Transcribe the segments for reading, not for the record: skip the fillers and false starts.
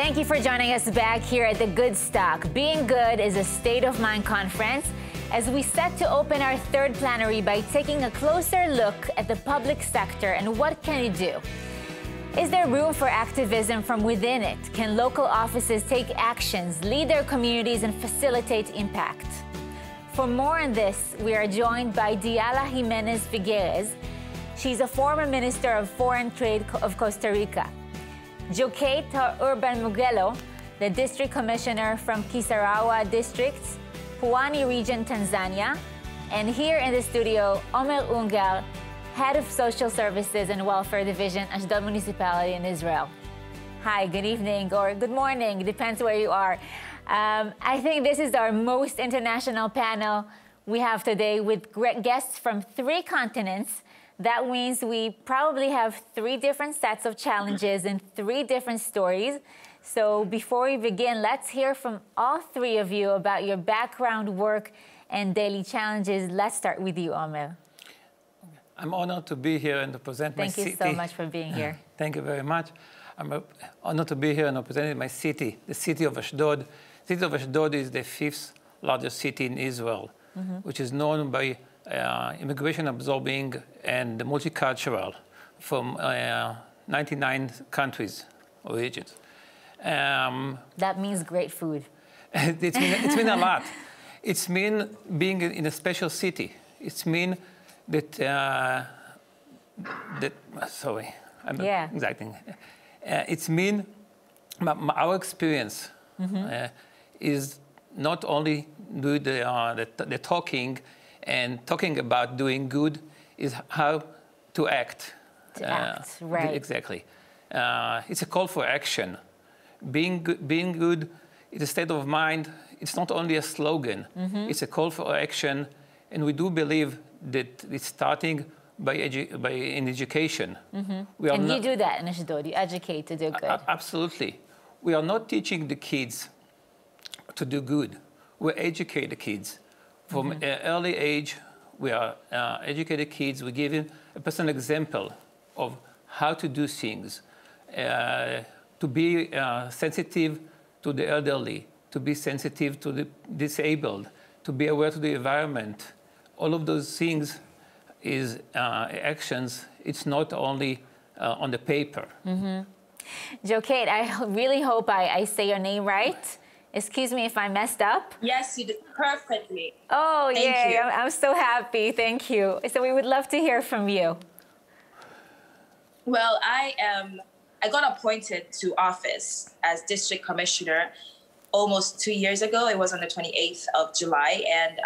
Thank you for joining us back here at the Goodstock. Being Good is a state of mind conference as we set to open our third plenary by taking a closer look at the public sector and what can it do. Is there room for activism from within it? Can local offices take actions, lead their communities, and facilitate impact? For more on this, we are joined by Diala Jimenez Figueres. She's a former Minister of Foreign Trade of Costa Rica. Jokate Urban Mugello, the District Commissioner from Kisarawa District, Pwani Region, Tanzania. And here in the studio, Omer Ungar, Head of Social Services and Welfare Division, Ashdod Municipality in Israel. Hi, good evening, or good morning, depends where you are. I think this is our most international panel we have today with guests from 3 continents. That means we probably have 3 different sets of challenges and 3 different stories. So before we begin, let's hear from all 3 of you about your background, work, and daily challenges. Let's start with you, Omer. I'm honored to be here and to present my city. Thank you so much for being here. Thank you very much. I'm honored to be here and representing my city, the city of Ashdod. The city of Ashdod is the 5th largest city in Israel, which is known by immigration absorbing and multicultural from 99 countries or regions. That means great food. It's mean a lot. It's mean being in a special city. It's mean that, sorry, I'm not exacting. It's mean our experience is not only do the talking and talking about doing good, is how to act. Right. Exactly. It's a call for action. Being good is a state of mind. It's not only a slogan. It's a call for action. And we do believe that it's starting in education. And you do that in Ashdod. You educate to do good. Absolutely. We are not teaching the kids to do good. We educate the kids. From an early age, we are educated kids. We give them a personal example of how to do things, to be sensitive to the elderly, to be sensitive to the disabled, to be aware to the environment. All of those things is actions. It's not only on the paper. Jokate, I really hope I say your name right. Excuse me if I messed up. Yes, you did perfectly. Oh, Thank you. I'm so happy. Thank you. So we would love to hear from you. Well, I got appointed to office as district commissioner almost 2 years ago. It was on the 28th of July. And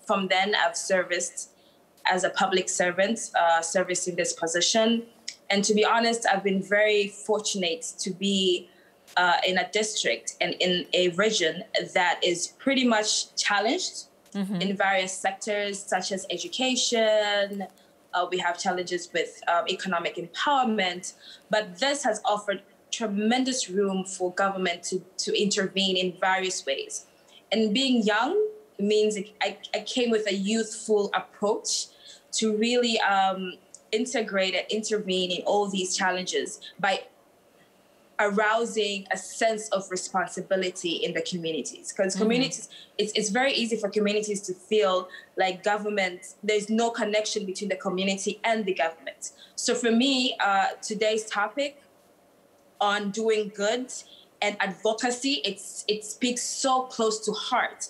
from then, I've serviced as a public servant, servicing this position. And to be honest, I've been very fortunate to be in a district and in a region that is pretty much challenged in various sectors, such as education. We have challenges with economic empowerment, but this has offered tremendous room for government to intervene in various ways. And being young means I came with a youthful approach to really integrate and intervene in all these challenges by arousing a sense of responsibility in the communities. Because communities, it's very easy for communities to feel like government, there's no connection between the community and the government. So for me, today's topic on doing good and advocacy, it speaks so close to heart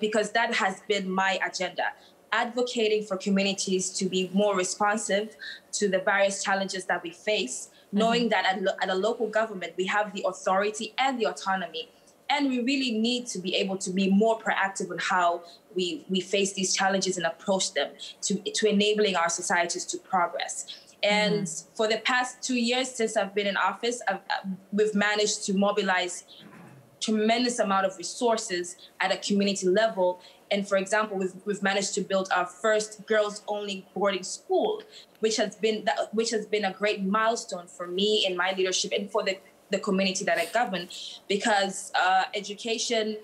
because that has been my agenda. Advocating for communities to be more responsive to the various challenges that we face, knowing that at a local government, we have the authority and the autonomy. And we really need to be able to be more proactive on how we face these challenges and approach them to enabling our societies to progress. And for the past 2 years since I've been in office, we've managed to mobilize tremendous amount of resources at a community level. And for example, we've managed to build our first girls-only boarding school, which has been a great milestone for me in my leadership and for the community that I govern, because education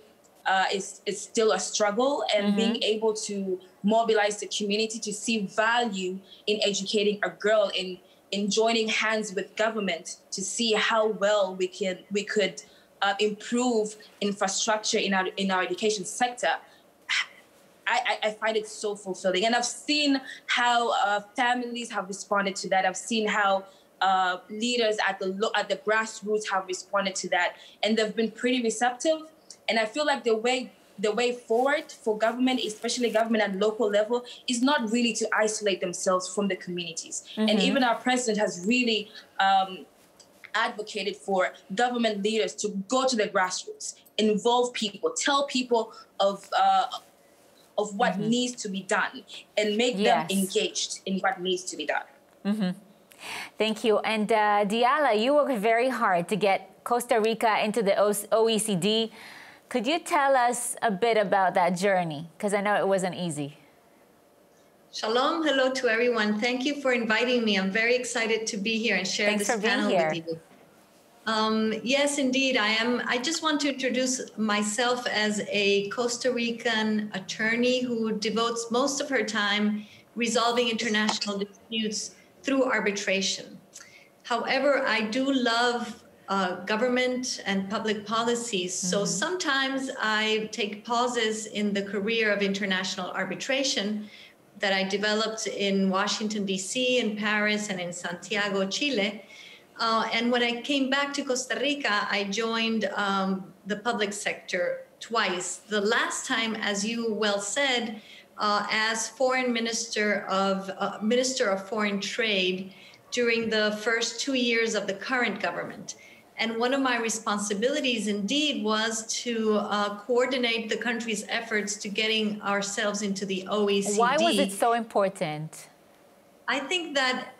is still a struggle, and being able to mobilize the community to see value in educating a girl, in joining hands with government to see how well we could improve infrastructure in our education sector, I find it so fulfilling. And I've seen how families have responded to that. I've seen how leaders at the grassroots have responded to that, and they've been pretty receptive. And I feel like the way forward for government, especially government at local level, is not really to isolate themselves from the communities. Mm-hmm. And even our president has really advocated for government leaders to go to the grassroots, involve people, tell people of what mm-hmm. needs to be done, and make them engaged in what needs to be done. Mm-hmm. Thank you. And Diala, you worked very hard to get Costa Rica into the OECD. Could you tell us a bit about that journey? Because I know it wasn't easy. Shalom, hello to everyone. Thank you for inviting me. I'm very excited to be here and share this panel with you. Yes, indeed, I am. I just want to introduce myself as a Costa Rican attorney who devotes most of her time resolving international disputes through arbitration. However, I do love government and public policies. Mm-hmm. So sometimes I take pauses in the career of international arbitration that I developed in Washington, D.C., in Paris, and in Santiago, Chile. And when I came back to Costa Rica, I joined the public sector twice. The last time, as you well said, as Foreign Minister of Foreign Trade during the first 2 years of the current government. And one of my responsibilities indeed was to coordinate the country's efforts to getting ourselves into the OECD. Why was it so important? I think that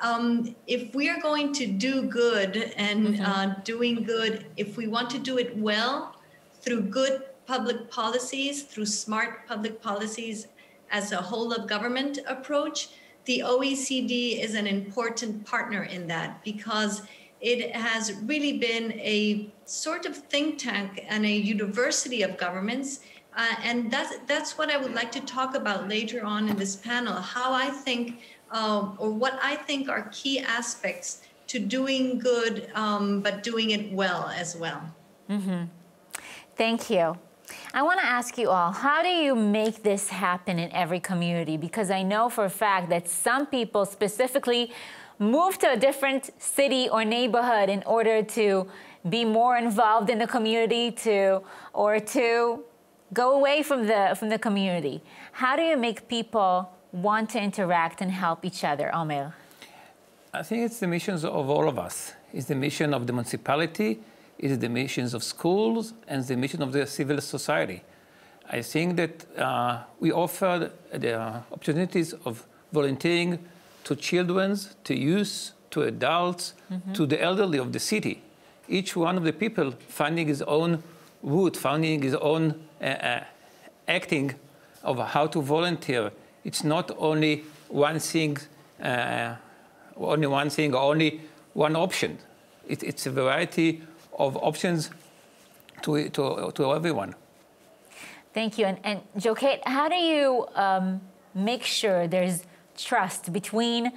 if we are going to do good and mm-hmm. Doing good, if we want to do it well through good public policies, through smart public policies as a whole of government approach, the OECD is an important partner in that, because it has really been a sort of think tank and a university of governments. And that's what I would like to talk about later on in this panel, how I think, or what I think are key aspects to doing good, but doing it well as well. Mm-hmm. Thank you. I want to ask you all, how do you make this happen in every community? Because I know for a fact that some people specifically move to a different city or neighborhood in order to be more involved in the community, or to go away from the community. How do you make people want to interact and help each other, Omer? I think it's the missions of all of us. It's the mission of the municipality, it's the missions of schools, and the mission of the civil society. I think that we offer the opportunities of volunteering to children, to youth, to adults, mm-hmm. to the elderly of the city. Each one of the people finding his own route, finding his own acting of how to volunteer. It's not only one thing, or only one option. It's a variety of options to everyone. Thank you. And Joket, how do you make sure there's trust between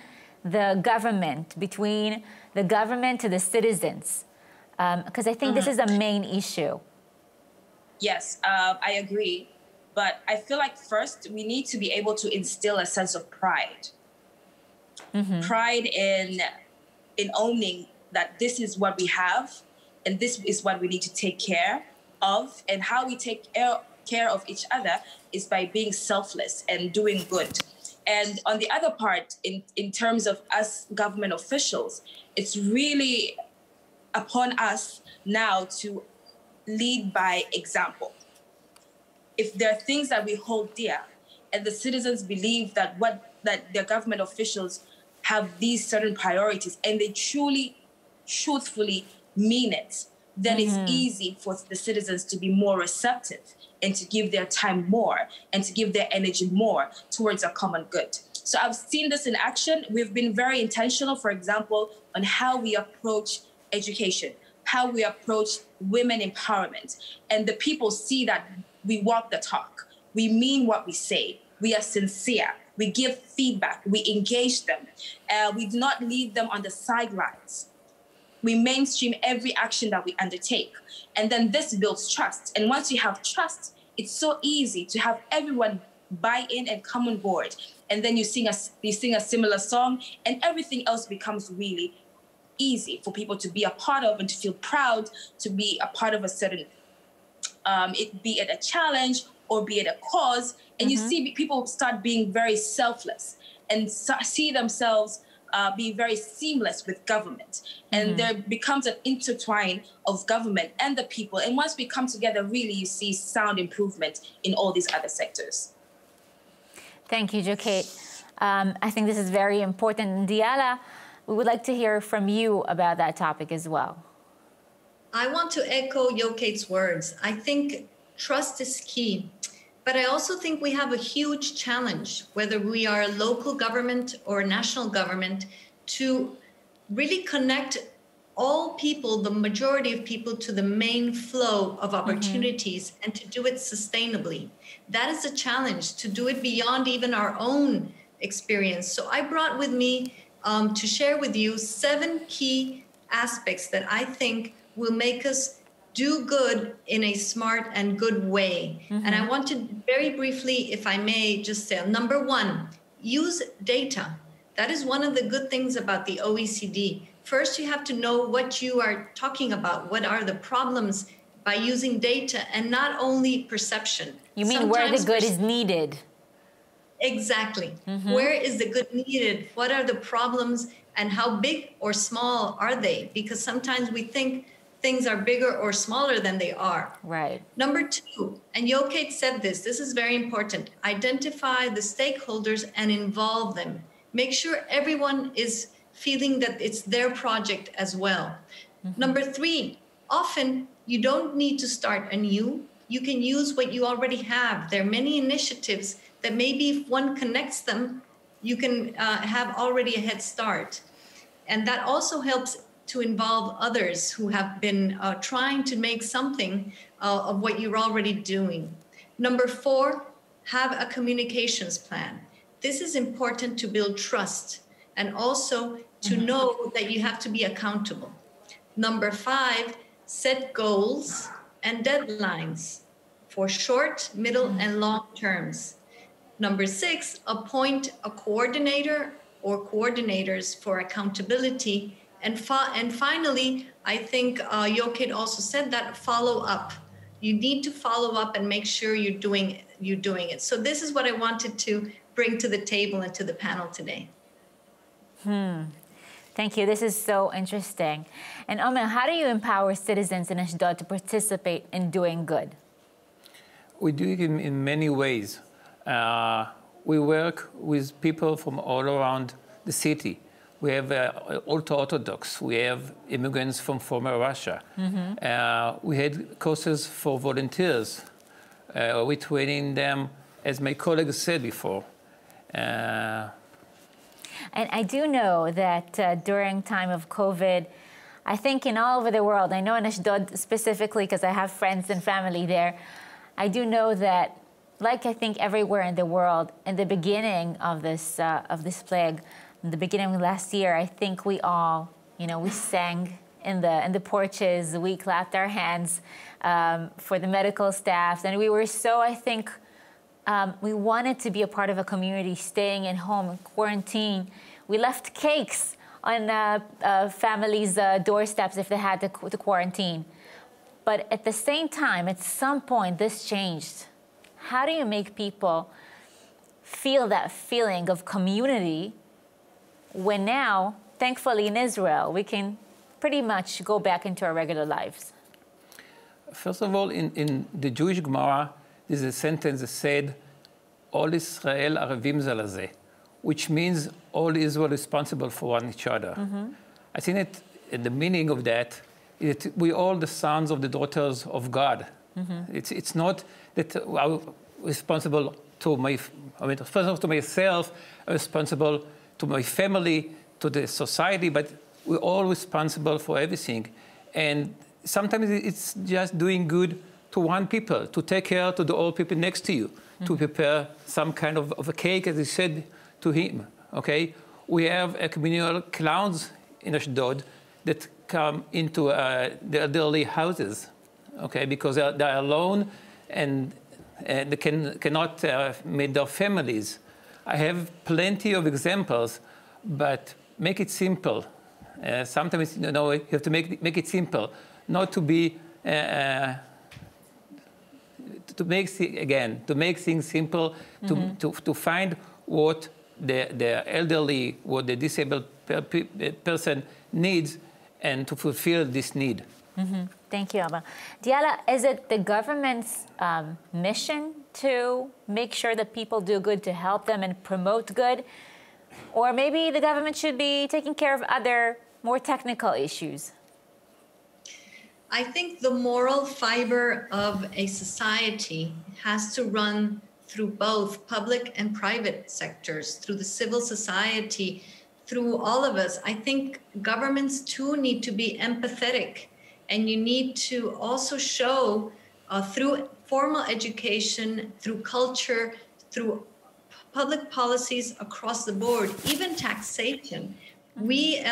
the government to the citizens? Because I think this is a main issue. Yes, I agree. But I feel like first we need to be able to instill a sense of pride. Mm-hmm. Pride in owning that this is what we have and this is what we need to take care of. And how we take care of each other is by being selfless and doing good. And on the other part, in terms of us government officials, it's really upon us now to lead by example. If there are things that we hold dear and the citizens believe that their government officials have these certain priorities and they truthfully mean it, then mm-hmm. it's easy for the citizens to be more receptive and to give their time more and to give their energy more towards a common good. So I've seen this in action. We've been very intentional, for example, on how we approach education, how we approach women empowerment. And the people see that we walk the talk. We mean what we say. We are sincere. We give feedback. We engage them. We do not leave them on the sidelines. we mainstream every action that we undertake. And then this builds trust. And once you have trust, it's so easy to have everyone buy in and come on board. And then you sing a similar song, and everything else becomes really easy for people to be a part of and to feel proud to be a part of a certain, be it a challenge or be it a cause. And you see people start being very selfless and see themselves be very seamless with government. And there becomes an intertwine of government and the people. And once we come together, really, you see sound improvement in all these other sectors. Thank you, Jokate. I think this is very important. And Diala, we would like to hear from you about that topic as well. I want to echo Jokate's words. I think trust is key. But I also think we have a huge challenge, whether we are a local government or a national government, to really connect all people, the majority of people, to the main flow of opportunities and to do it sustainably. That is a challenge, to do it beyond even our own experience. So I brought with me to share with you 7 key aspects that I think will make us do good in a smart and good way. And I want to very briefly, if I may, just say, number 1, use data. That is one of the good things about the OECD. First, you have to know what you are talking about. What are the problems by using data and not only perception. You mean where the good is needed. Exactly. Where is the good needed? What are the problems and how big or small are they? Because sometimes we think things are bigger or smaller than they are. Right. Number 2, and Jokate said this is very important. Identify the stakeholders and involve them. Make sure everyone is feeling that it's their project as well. Number 3, often you don't need to start anew. You can use what you already have. There are many initiatives that maybe if one connects them, you can have already a head start. And that also helps to involve others who have been trying to make something of what you're already doing. Number 4, have a communications plan. This is important to build trust and also to know that you have to be accountable. Number 5, set goals and deadlines for short, middle, and long terms. Number 6, appoint a coordinator or coordinators for accountability. And finally, I think Jokate also said that follow up. You need to follow up and make sure you're doing it. So this is what I wanted to bring to the table and to the panel today. Thank you. This is so interesting. And Omer, how do you empower citizens in Ashdod to participate in doing good? We do it in many ways. We work with people from all around the city. We have ultra-Orthodox. We have immigrants from former Russia. We had courses for volunteers. We're training them, as my colleagues said before. And I do know that during time of COVID, I think in all over the world, I know in Ashdod specifically because I have friends and family there, I do know that, like I think everywhere in the world, in the beginning of this plague, in the beginning of last year, I think we all, we sang in the porches, we clapped our hands for the medical staff, and we were so, I think, we wanted to be a part of a community, staying at home in quarantine. We left cakes on families' doorsteps if they had to quarantine. But at the same time, at some point, this changed. How do you make people feel that feeling of community when now, thankfully in Israel, we can pretty much go back into our regular lives? First of all, in the Jewish Gemara, there's a sentence that said, all Israel arevim ze leze, which means all Israel is responsible for one each other. I think that the meaning of that is that we all the sons of the daughters of God. It's not that I'm responsible to responsible to myself, responsible to my family, to the society, but we're all responsible for everything. And sometimes it's just doing good to one people, to take care to the old people next to you, to prepare some kind of a cake, as he said to him, okay? We have a communal clowns in Ashdod that come into the elderly houses, okay, because they're alone and they cannot meet their families. I have plenty of examples, but make it simple. Sometimes, you know, you have to make it simple, not to be, to make things simple, to find what the elderly, what the disabled person needs, and to fulfill this need. Thank you, Abba. Diala, is it the government's mission to make sure that people do good, to help them and promote good? Or maybe the government should be taking care of other more technical issues? I think the moral fiber of a society has to run through both public and private sectors, through the civil society, through all of us. I think governments too need to be empathetic, and you need to also show through formal education, through culture, through public policies across the board, even taxation. We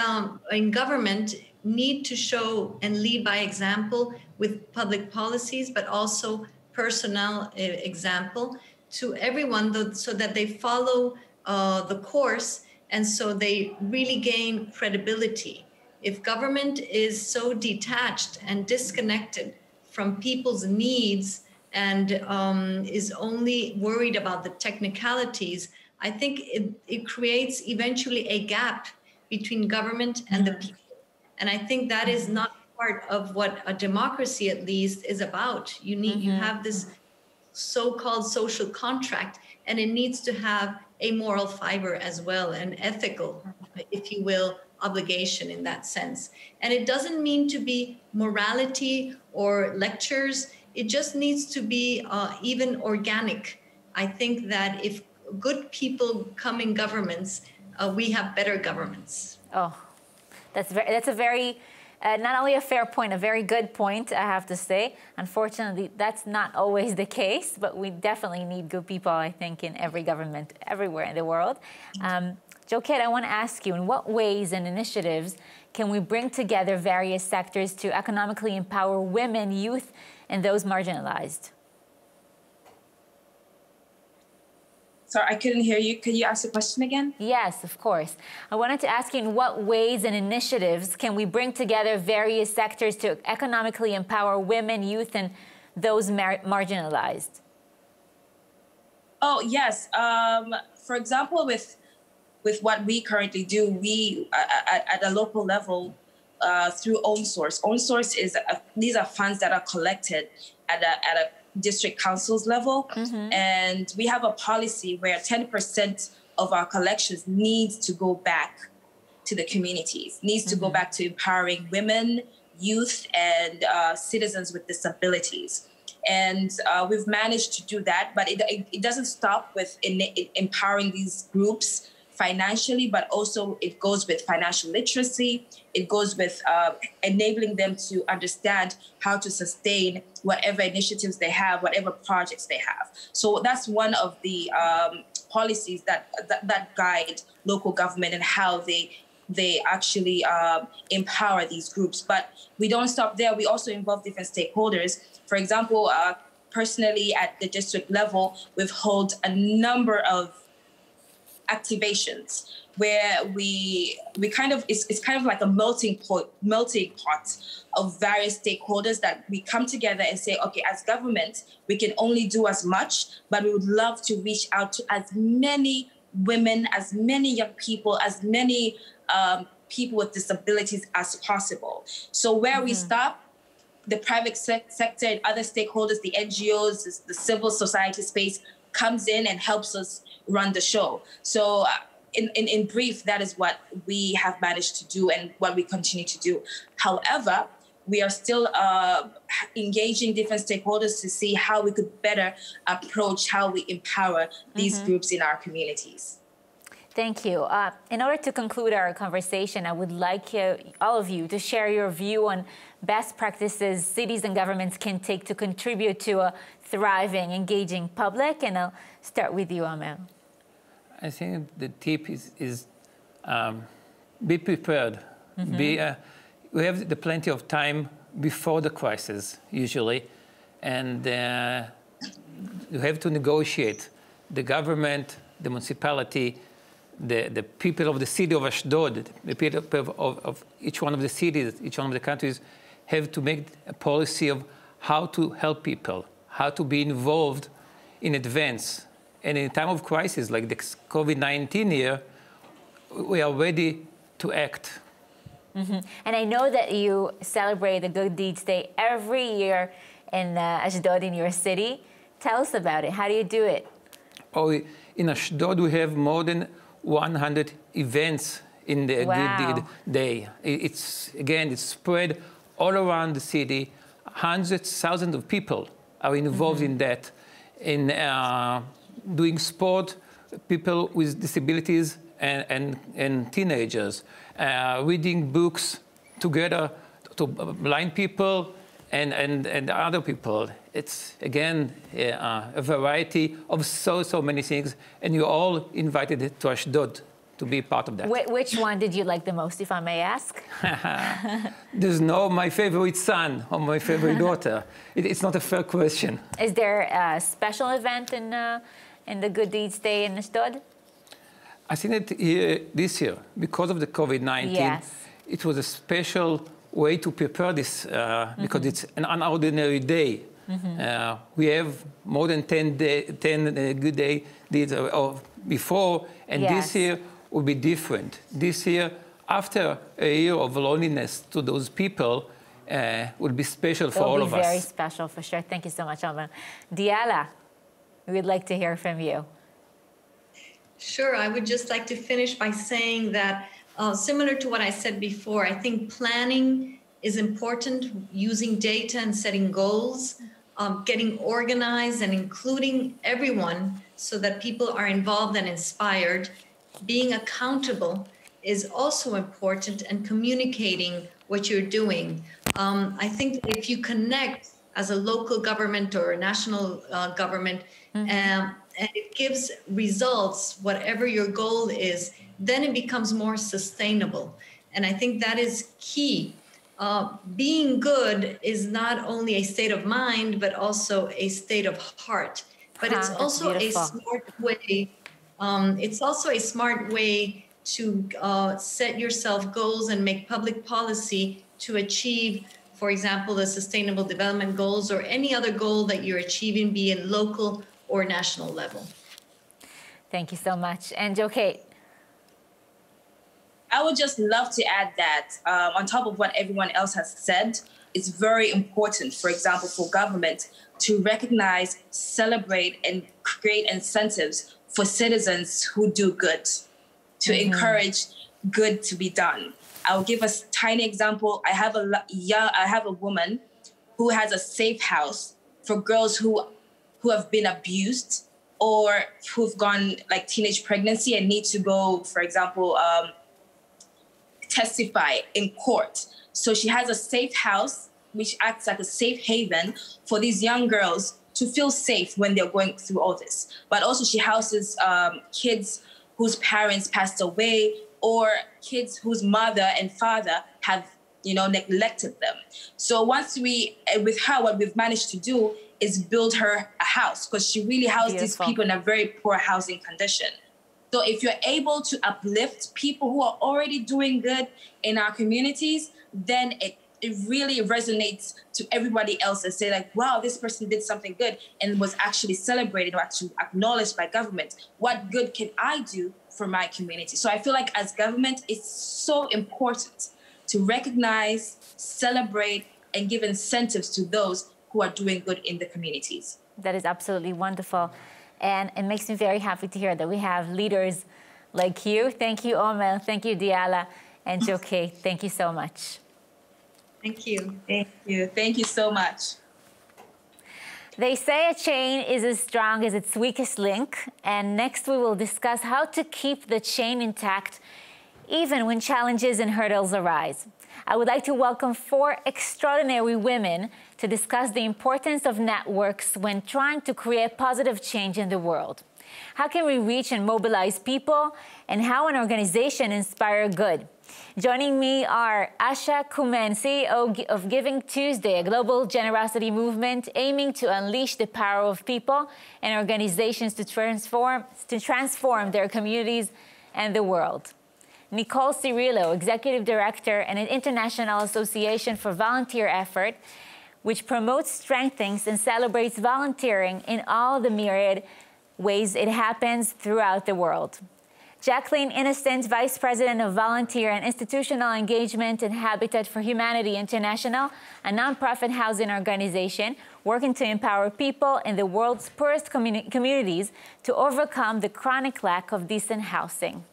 in government need to show and lead by example with public policies, but also personal example to everyone so that they follow the course, and so they really gain credibility. If government is so detached and disconnected from people's needs and is only worried about the technicalities, I think it creates eventually a gap between government and the people. And I think that is not part of what a democracy, at least, is about. You have this so-called social contract, and it needs to have a moral fiber as well, an ethical, if you will, obligation in that sense. And it doesn't mean to be morality or lectures. It just needs to be even organic. I think that if good people come in governments, we have better governments. Oh, that's a very, not only a fair point, a very good point, I have to say. Unfortunately, that's not always the case, but we definitely need good people, I think, in every government, everywhere in the world. Joket, I want to ask you, in what ways and initiatives can we bring together various sectors to economically empower women, youth, and those marginalized? Sorry, I couldn't hear you. Could you ask the question again? Yes, of course. I wanted to ask you, in what ways and initiatives can we bring together various sectors to economically empower women, youth, and those marginalized? Oh, yes. For example, with what we currently do, we at a local level through own source. Own source is these are funds that are collected at a district council's level, and we have a policy where 10% of our collections needs to go back to the communities, needs to go back to empowering women, youth, and citizens with disabilities. And we've managed to do that, but it doesn't stop with empowering these groups financially, but also it goes with financial literacy. It goes with enabling them to understand how to sustain whatever initiatives they have, whatever projects they have. So that's one of the policies that guide local government and how they actually empower these groups. But we don't stop there. We also involve different stakeholders. For example, personally at the district level, we've held a number of activations where we kind of it's kind of like a melting pot of various stakeholders that we come together and say, okay, as government, we can only do as much, but we would love to reach out to as many women, as many young people, as many people with disabilities as possible. So where we stop, the private sector and other stakeholders, the NGOs, the civil society space comes in and helps us run the show. So in brief, that is what we have managed to do and what we continue to do. However, we are still engaging different stakeholders to see how we could better approach how we empower these groups in our communities. Thank you. In order to conclude our conversation, I would like all of you to share your view on best practices cities and governments can take to contribute to a thriving, engaging public. And I'll start with you, Amel. I think the tip is be prepared. we have the plenty of time before the crisis, usually, and you have to negotiate. The government, the municipality, the people of the city of Ashdod, the people of each one of the cities, each one of the countries, have to make a policy of how to help people, how to be involved in advance. And in a time of crisis like the COVID-19 year, we are ready to act. Mm-hmm. And I know that you celebrate the Good Deeds Day every year in Ashdod, in your city. Tell us about it. How do you do it? Oh, in Ashdod, we have more than 100 events in the Good Deed Day. It's spread all around the city. Hundreds, thousands of people are involved in that, in doing sport, people with disabilities and teenagers, reading books together to blind people and other people. It's, again, a variety of so many things, and you're all invited to Ashdod to be part of that. Which one did you like the most, if I may ask? There's no my favorite son or my favorite daughter. It's not a fair question. Is there a special event in the Good Deeds Day in Ashdod? I think that this year, because of the COVID-19, it was a special way to prepare this because it's an unordinary day. We have more than 10 good deeds before, and this year will be different. This year, after a year of loneliness to those people, will be special for all of us. It will be very special, for sure. Thank you so much, Alma. Diala, we'd like to hear from you. Sure. I would just like to finish by saying that, similar to what I said before, I think planning is important, using data and setting goals, getting organized and including everyone so that people are involved and inspired. Being accountable is also important, and communicating what you're doing. I think that if you connect as a local government or a national government, and it gives results, whatever your goal is, then it becomes more sustainable. And I think that is key. Being good is not only a state of mind, but also a state of heart. But it's also a smart way. It's also a smart way to set yourself goals and make public policy to achieve, for example, the Sustainable Development Goals or any other goal that you're achieving, be it local or national level. Thank you so much. And Kate. I would just love to add that on top of what everyone else has said, it's very important, for example, for government to recognize, celebrate, and create incentives for citizens who do good, to encourage good to be done. I'll give a tiny example. I have a woman who has a safe house for girls who have been abused or who've gone like teenage pregnancy and need to go, for example, testify in court. So she has a safe house, which acts like a safe haven for these young girls to feel safe when they're going through all this. But also she houses kids whose parents passed away or kids whose mother and father have, neglected them. So once with her, what we've managed to do is build her a house, because she really housed these people in a very poor housing condition. So if you're able to uplift people who are already doing good in our communities, then it really resonates to everybody else and say like, wow, this person did something good and was actually celebrated or actually acknowledged by government. What good can I do for my community? So I feel like as government, it's so important to recognize, celebrate, and give incentives to those who are doing good in the communities. That is absolutely wonderful. And it makes me very happy to hear that we have leaders like you. Thank you, Omer. Thank you, Diala. And Joke, thank you so much. Thank you. Thank you. Thank you so much. They say a chain is as strong as its weakest link. And next we will discuss how to keep the chain intact even when challenges and hurdles arise. I would like to welcome 4 extraordinary women to discuss the importance of networks when trying to create positive change in the world. How can we reach and mobilize people? And how an organization inspire good? Joining me are Asha Kumen, CEO of Giving Tuesday, a global generosity movement aiming to unleash the power of people and organizations to transform their communities and the world. Nicole Cirillo, Executive Director and an International Association for Volunteer Effort, which promotes, strengthens, and celebrates volunteering in all the myriad ways it happens throughout the world. Jacqueline Innocent, Vice President of Volunteer and Institutional Engagement and Habitat for Humanity International, a nonprofit housing organization working to empower people in the world's poorest communities to overcome the chronic lack of decent housing.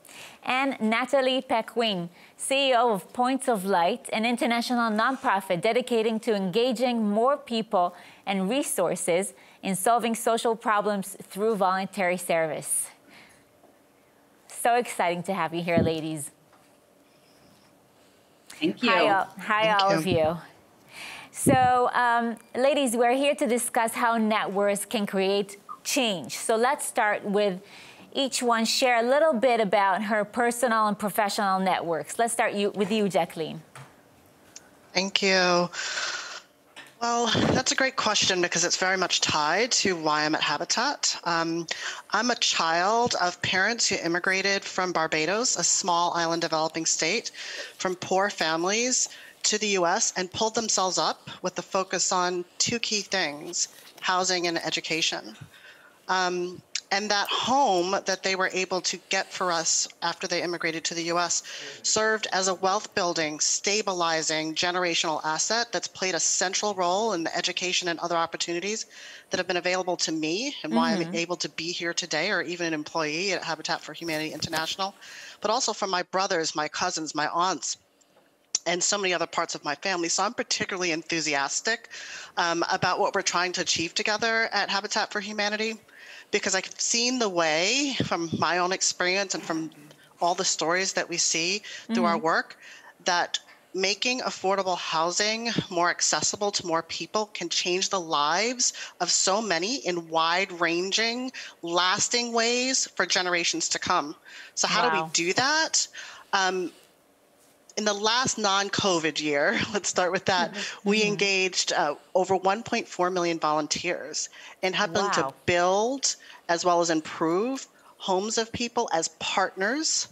And Natalie Pequin, CEO of Points of Light, an international nonprofit dedicating to engaging more people and resources in solving social problems through voluntary service. So exciting to have you here, ladies. Thank you. Hi, all of you. So, ladies, we're here to discuss how networks can create change. So let's start with each one share a little bit about her personal and professional networks. Let's start with you, Jacqueline. Thank you. Well, that's a great question because it's very much tied to why I'm at Habitat. I'm a child of parents who immigrated from Barbados, a small island developing state, from poor families to the US and pulled themselves up with the focus on two key things, housing and education. And that home that they were able to get for us after they immigrated to the US served as a wealth building, stabilizing generational asset that's played a central role in the education and other opportunities that have been available to me and why I'm able to be here today or even an employee at Habitat for Humanity International, but also from my brothers, my cousins, my aunts, and so many other parts of my family. So I'm particularly enthusiastic about what we're trying to achieve together at Habitat for Humanity, because I've seen the way from my own experience and from all the stories that we see through our work that making affordable housing more accessible to more people can change the lives of so many in wide-ranging, lasting ways for generations to come. So how do we do that? In the last non-COVID year, let's start with that, we engaged over 1.4 million volunteers and helping to build as well as improve homes of people as partners.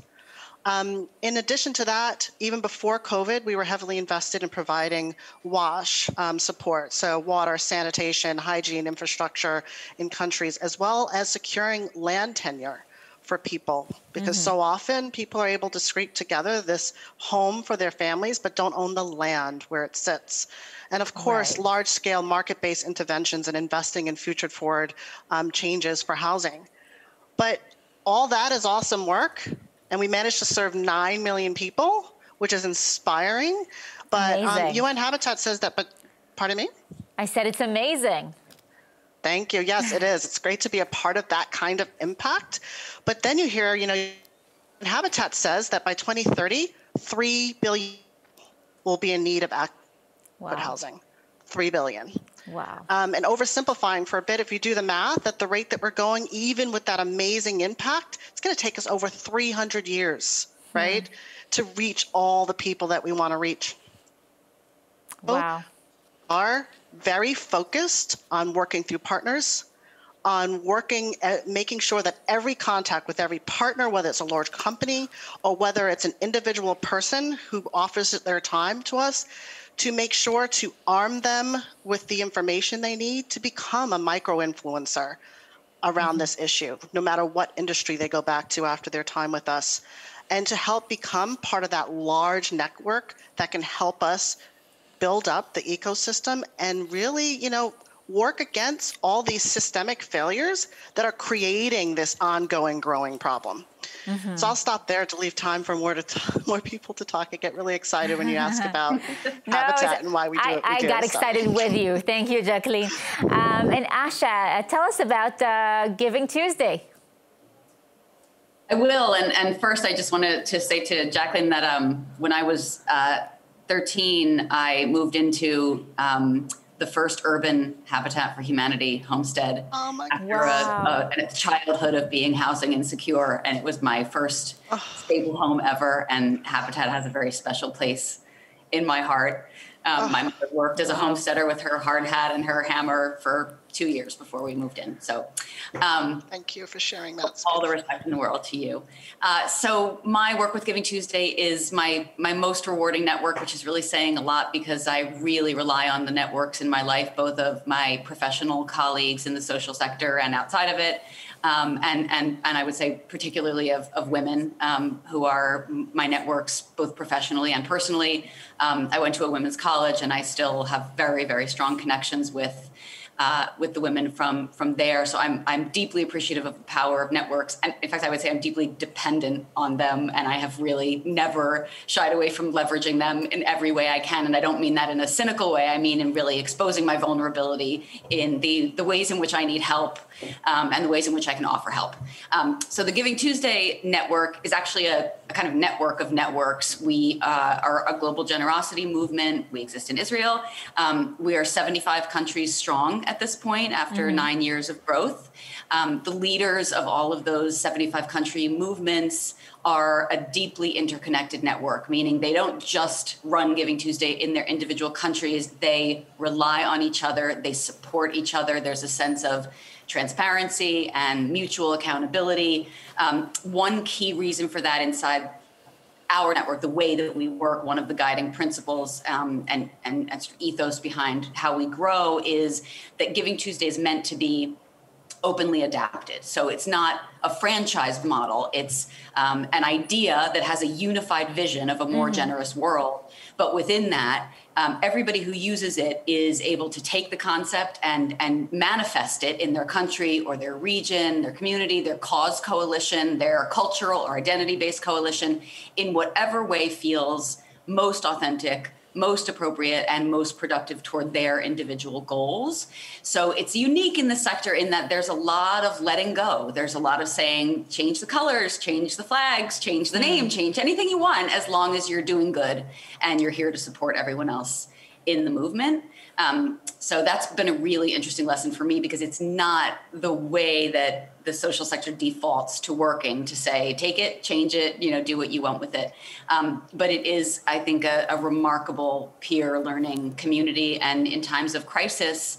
In addition to that, even before COVID, we were heavily invested in providing WASH support, so water, sanitation, hygiene, infrastructure in countries, as well as securing land tenure for people, because so often people are able to scrape together this home for their families, but don't own the land where it sits. And of course, large-scale market-based interventions and investing in future-forward changes for housing. But all that is awesome work, and we managed to serve 9 million people, which is inspiring. But UN Habitat says that, but pardon me? I said it's amazing. Thank you. Yes, it is. It's great to be a part of that kind of impact. But then you hear, Habitat says that by 2030, 3 billion will be in need of adequate housing. 3 billion. Wow. And oversimplifying for a bit, if you do the math, at the rate that we're going, even with that amazing impact, it's going to take us over 300 years, right, to reach all the people that we want to reach. Wow. Are very focused on working through partners, on working at making sure that every contact with every partner, whether it's a large company or whether it's an individual person who offers their time to us, to make sure to arm them with the information they need to become a micro-influencer around this issue, no matter what industry they go back to after their time with us, and to help become part of that large network that can help us build up the ecosystem and really, work against all these systemic failures that are creating this ongoing growing problem. So I'll stop there to leave time for more people to talk. I get really excited when you ask about Habitat and why we do it. I got excited with you. Thank you, Jacqueline. And Asha, tell us about Giving Tuesday. I will. And first, I just wanted to say to Jacqueline that when I was 13, I moved into the first urban Habitat for Humanity homestead after a childhood of being housing insecure. And it was my first stable home ever. And Habitat has a very special place in my heart. My mother worked as a homesteader with her hard hat and her hammer for 2 years before we moved in. So thank you for sharing that. All the respect in the world to you. So my work with Giving Tuesday is my most rewarding network, which is really saying a lot because I really rely on the networks in my life, both of my professional colleagues in the social sector and outside of it. And I would say particularly of women who are my networks, both professionally and personally. I went to a women's college and I still have very, very strong connections with the women from there. So I'm deeply appreciative of the power of networks. And in fact, I would say I'm deeply dependent on them. And I have really never shied away from leveraging them in every way I can. And I don't mean that in a cynical way. I mean in really exposing my vulnerability in the ways in which I need help and the ways in which I can offer help. So the Giving Tuesday network is actually a kind of network of networks. We are a global generosity movement. We exist in Israel. We are 75 countries strong at this point after 9 years of growth. The leaders of all of those 75 country movements are a deeply interconnected network, meaning they don't just run Giving Tuesday in their individual countries. They rely on each other. They support each other. There's a sense of transparency and mutual accountability. One key reason for that inside our network, the way that we work, one of the guiding principles and sort of ethos behind how we grow is that Giving Tuesday is meant to be openly adapted. So it's not a franchise model. It's an idea that has a unified vision of a more generous world. But within that, everybody who uses it is able to take the concept and manifest it in their country or their region, their community, their cause coalition, their cultural or identity-based coalition in whatever way feels most authentic, most appropriate, and most productive toward their individual goals. So it's unique in the sector in that there's a lot of letting go. There's a lot of saying, change the colors, change the flags, change the name, change anything you want, as long as you're doing good and you're here to support everyone else in the movement. So that's been a really interesting lesson for me because it's not the way that the social sector defaults to working to say, take it, change it, do what you want with it. But it is, I think, a remarkable peer learning community. And in times of crisis,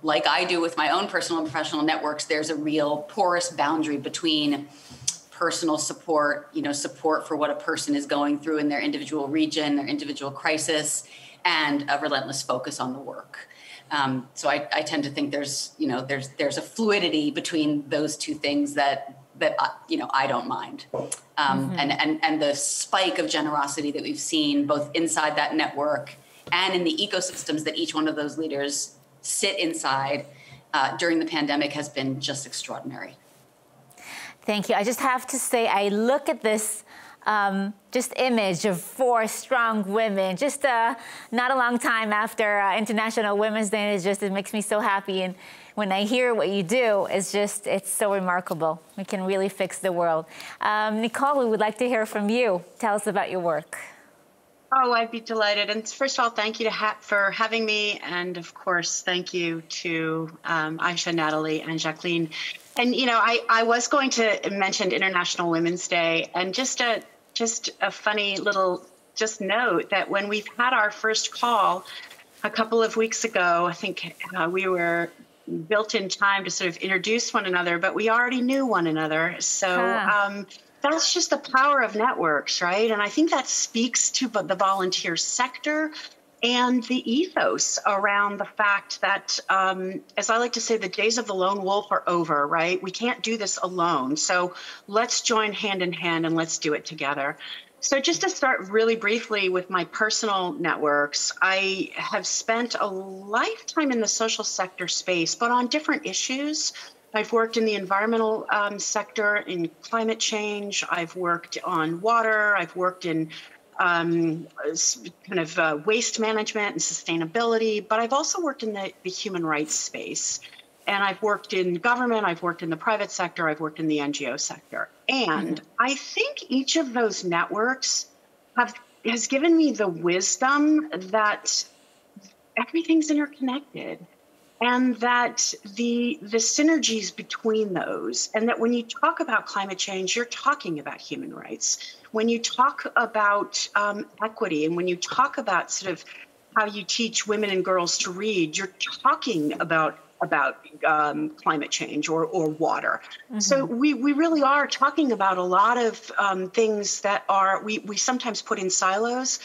like I do with my own personal and professional networks, there's a real porous boundary between personal support, support for what a person is going through in their individual region, their individual crisis, and a relentless focus on the work. So I tend to think there's a fluidity between those two things that I don't mind. And the spike of generosity that we've seen both inside that network and in the ecosystems that each one of those leaders sit inside during the pandemic has been just extraordinary. Thank you. I just have to say, I look at this just image of 4 strong women, just not a long time after International Women's Day. It makes me so happy. And when I hear what you do, it's so remarkable. We can really fix the world. Nicole, we would like to hear from you. Tell us about your work. Oh, I'd be delighted. And first of all, thank you for having me. And of course, thank you to Aisha, Natalie, and Jacqueline. And, I was going to mention International Women's Day, and just a funny little note that when we've had our first call a couple of weeks ago, I think we were built in time to sort of introduce one another, but we already knew one another. So that's just the power of networks, right? And I think that speaks to the volunteer sector and the ethos around the fact that, as I like to say, the days of the lone wolf are over, right? We can't do this alone. So let's join hand in hand and let's do it together. So just to start really briefly with my personal networks, I have spent a lifetime in the social sector space, but on different issues. I've worked in the environmental sector, in climate change. I've worked on water. I've worked in waste management and sustainability, but I've also worked in the human rights space. And I've worked in government, I've worked in the private sector, I've worked in the NGO sector. And I think each of those networks has given me the wisdom that everything's interconnected. And that the synergies between those, and that when you talk about climate change, you're talking about human rights. When you talk about equity, and when you talk about sort of how you teach women and girls to read, you're talking about climate change or water. Mm-hmm. So we really are talking about a lot of things that are we sometimes put in silos,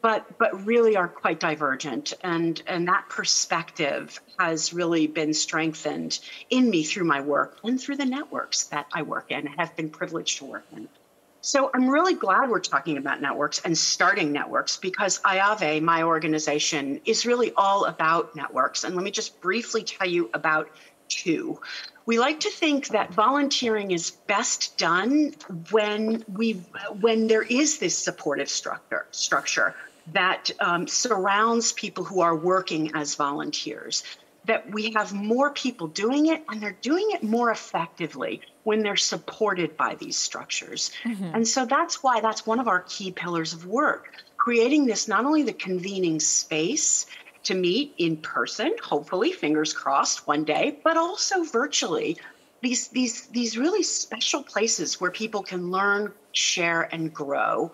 but really are quite divergent. And that perspective has really been strengthened in me through my work and through the networks that I work in and have been privileged to work in. So I'm really glad we're talking about networks and starting networks, because Ayave, my organization, is really all about networks. And let me just briefly tell you about two. We like to think that volunteering is best done when there is this supportive structure that surrounds people who are working as volunteers, that we have more people doing it, and they're doing it more effectively when they're supported by these structures. Mm-hmm. And so that's why that's one of our key pillars of work, creating this, not only the convening space to meet in person, hopefully, fingers crossed, one day, but also virtually, these really special places where people can learn, share, and grow.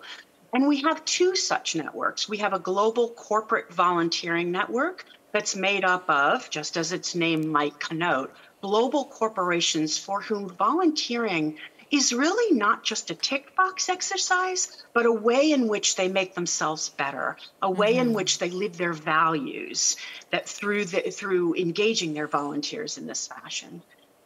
And we have two such networks. We have a global corporate volunteering network that's made up of, just as its name might connote, global corporations for whom volunteering is really not just a tick box exercise, but a way in which they make themselves better, a way in which they live their values, that through engaging their volunteers in this fashion.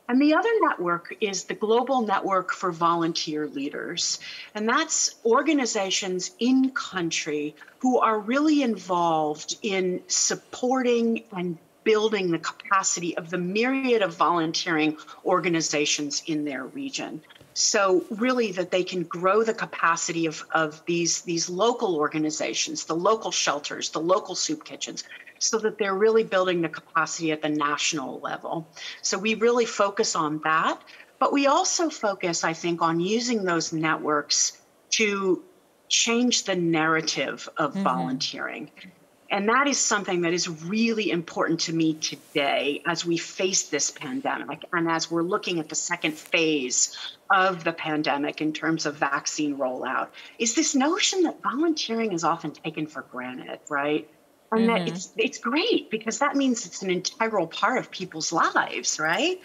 And the other network is the Global Network for Volunteer Leaders. And that's organizations in country who are really involved in supporting and building the capacity of the myriad of volunteering organizations in their region. So really that they can grow the capacity of these local organizations, the local shelters, the local soup kitchens, so that they're really building the capacity at the national level. So we really focus on that, but we also focus, I think, on using those networks to change the narrative of volunteering. And that is something that is really important to me today as we face this pandemic and as we're looking at the second phase of the pandemic in terms of vaccine rollout, is this notion that volunteering is often taken for granted, right? And that it's great because that means it's an integral part of people's lives, right?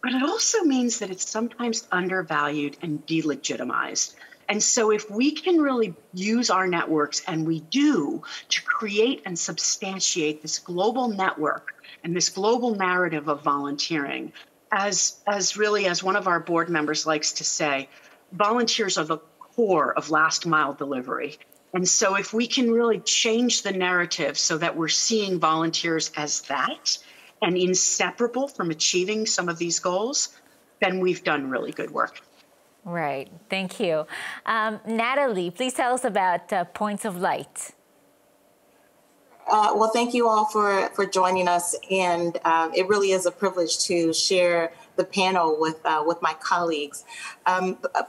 But it also means that it's sometimes undervalued and delegitimized. And so if we can really use our networks, and we do, to create and substantiate this global network and this global narrative of volunteering, as one of our board members likes to say, volunteers are the core of last mile delivery. And so if we can really change the narrative so that we're seeing volunteers as that and inseparable from achieving some of these goals, then we've done really good work. Right. Thank you. Natalie, please tell us about Points of Light. Well, thank you all for joining us. And it really is a privilege to share the panel with my colleagues.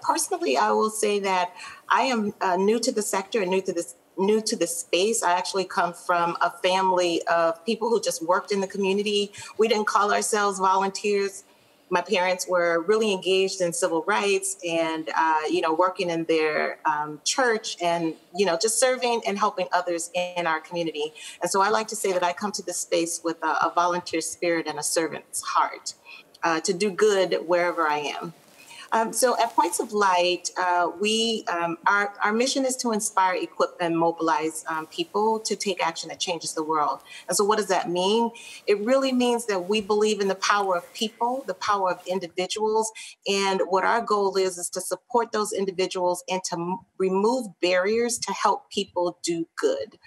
Personally, I will say that I am new to the sector and new to the space. I actually come from a family of people who just worked in the community. We didn't call ourselves volunteers. My parents were really engaged in civil rights and, working in their church and, just serving and helping others in our community. And so I like to say that I come to this space with a volunteer spirit and a servant's heart to do good wherever I am. So at Points of Light, our mission is to inspire, equip, and mobilize people to take action that changes the world. And so what does that mean? It really means that we believe in the power of people, the power of individuals. And what our goal is to support those individuals and to remove barriers to help people do good.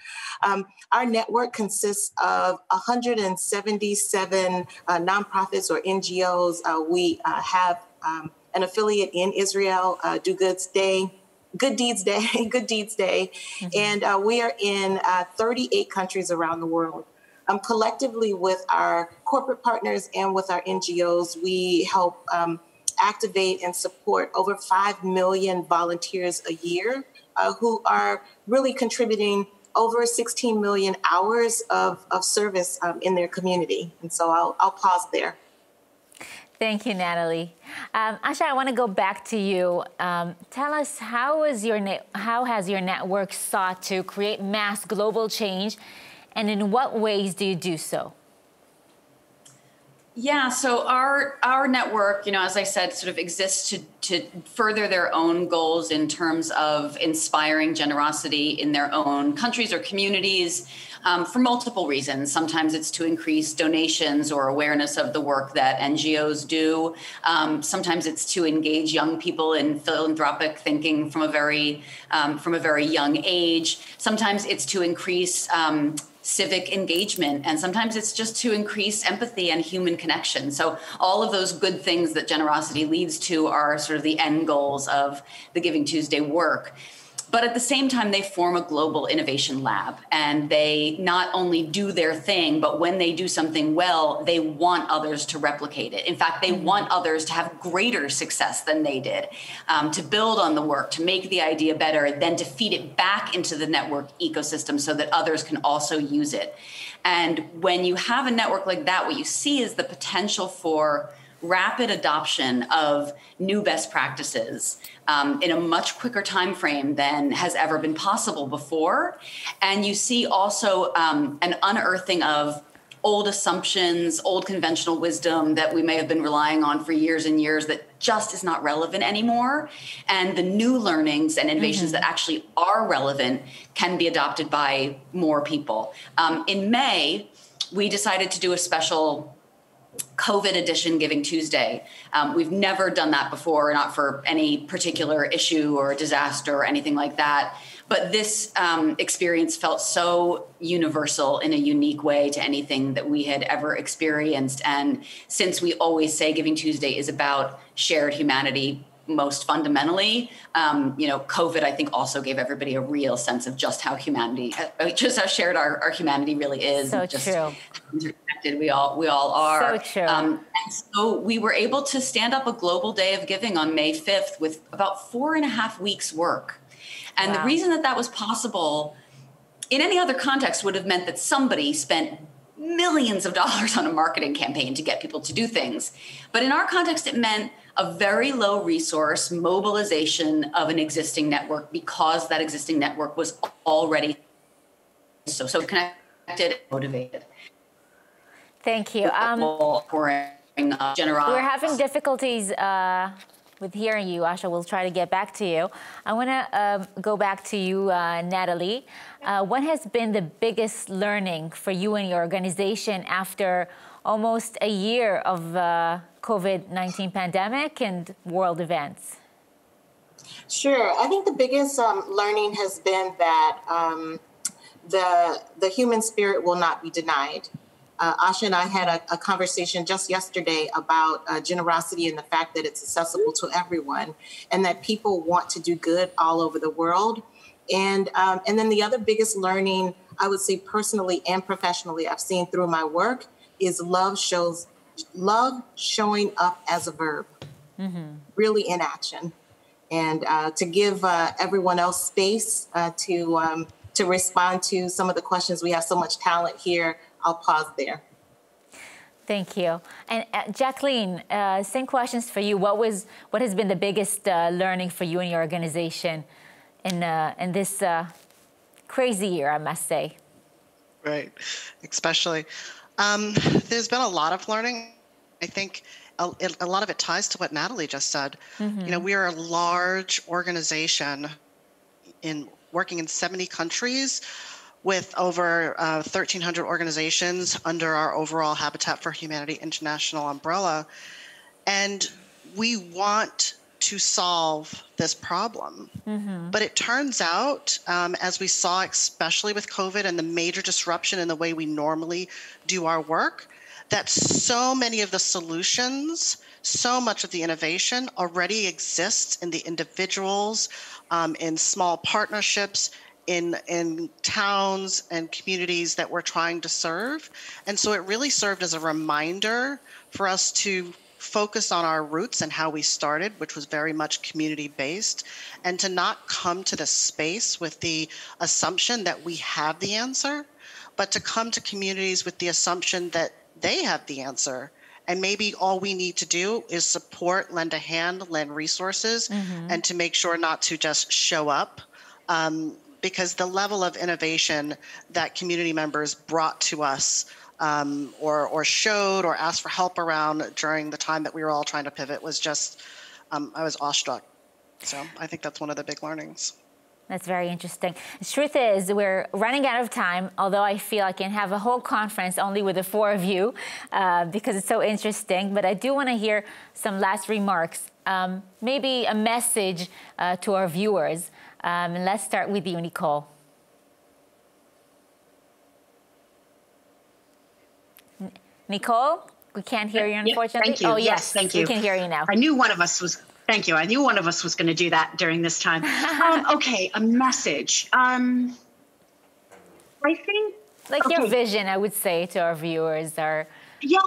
Our network consists of 177 nonprofits or NGOs. We have an affiliate in Israel, Good Deeds Day. Mm-hmm. And we are in 38 countries around the world. Collectively with our corporate partners and with our NGOs, we help activate and support over 5 million volunteers a year who are really contributing over 16 million hours of service in their community. And so I'll pause there. Thank you, Natalie. Asha, I want to go back to you. Tell us, how has your network sought to create mass global change, and in what ways do you do so? Yeah, so our network, as I said, sort of exists to further their own goals in terms of inspiring generosity in their own countries or communities for multiple reasons. Sometimes it's to increase donations or awareness of the work that NGOs do. Sometimes it's to engage young people in philanthropic thinking from a very young age. Sometimes it's to increase civic engagement, and sometimes it's just to increase empathy and human connection. So all of those good things that generosity leads to are sort of the end goals of the Giving Tuesday work. But at the same time, they form a global innovation lab, and they not only do their thing, but when they do something well, they want others to replicate it. In fact, they want others to have greater success than they did, to build on the work, to make the idea better, then to feed it back into the network ecosystem so that others can also use it. And when you have a network like that, what you see is the potential for rapid adoption of new best practices in a much quicker time frame than has ever been possible before. And you see also an unearthing of old assumptions, old conventional wisdom that we may have been relying on for years and years that just is not relevant anymore. And the new learnings and innovations that actually are relevant can be adopted by more people. In May, we decided to do a special COVID edition Giving Tuesday. We've never done that before, not for any particular issue or disaster or anything like that. But this experience felt so universal in a unique way to anything that we had ever experienced. And since we always say Giving Tuesday is about shared humanity, most fundamentally, COVID, I think, also gave everybody a real sense of just how how shared our humanity really is. So just true. How interconnected we all are. So true. And so we were able to stand up a global day of giving on May 5th with about 4.5 weeks work. And the reason that was possible in any other context would have meant that somebody spent millions of dollars on a marketing campaign to get people to do things. But in our context, it meant a very low resource mobilization of an existing network, because that existing network was already so connected and motivated. Thank you. We're having difficulties with hearing you, Asha. We'll try to get back to you. I want to go back to you, Natalie. What has been the biggest learning for you and your organization after almost a year of COVID-19 pandemic and world events? Sure. I think the biggest learning has been that the human spirit will not be denied. Asha and I had a conversation just yesterday about generosity and the fact that it's accessible to everyone, and that people want to do good all over the world. And then the other biggest learning, I would say personally and professionally, I've seen through my work is love showing up as a verb, really in action, and to give everyone else space to respond to some of the questions. We have so much talent here. I'll pause there. Thank you. And Jacqueline, same questions for you. What has been the biggest learning for you and your organization in this crazy year, I must say? Right, especially. There's been a lot of learning. I think a lot of it ties to what Natalie just said. We are a large organization working in 70 countries with over 1,300 organizations under our overall Habitat for Humanity International umbrella. And we want to solve this problem. But it turns out, as we saw, especially with COVID and the major disruption in the way we normally do our work, that so many of the solutions, so much of the innovation already exists in the individuals, in small partnerships, in towns and communities that we're trying to serve. And so it really served as a reminder for us to focus on our roots and how we started, which was very much community-based, and to not come to the space with the assumption that we have the answer, but to come to communities with the assumption that they have the answer. And maybe all we need to do is support, lend a hand, lend resources, and to make sure not to just show up. Because the level of innovation that community members brought to us or showed or asked for help around during the time that we were all trying to pivot was just, I was awestruck. So I think that's one of the big learnings. That's very interesting. The truth is, we're running out of time, although I feel I can have a whole conference only with the four of you because it's so interesting. But I do want to hear some last remarks, maybe a message to our viewers. And let's start with you, Nicole. Nicole, we can't hear you, unfortunately. Thank you. Oh, yes, thank you. We can hear you now. I knew one of us was. Thank you. I knew one of us was going to do that during this time. Okay, a message. I think like your vision, I would say, to our viewers are. Yeah,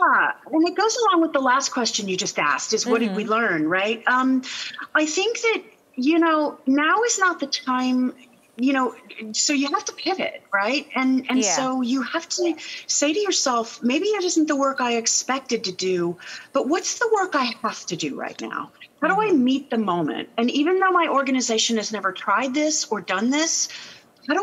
and it goes along with the last question you just asked: is what did we learn, right? I think that now is not the time. So you have to pivot, right? And so you have to say to yourself, maybe it isn't the work I expected to do, but what's the work I have to do right now? How do I meet the moment? And even though my organization has never tried this or done this, how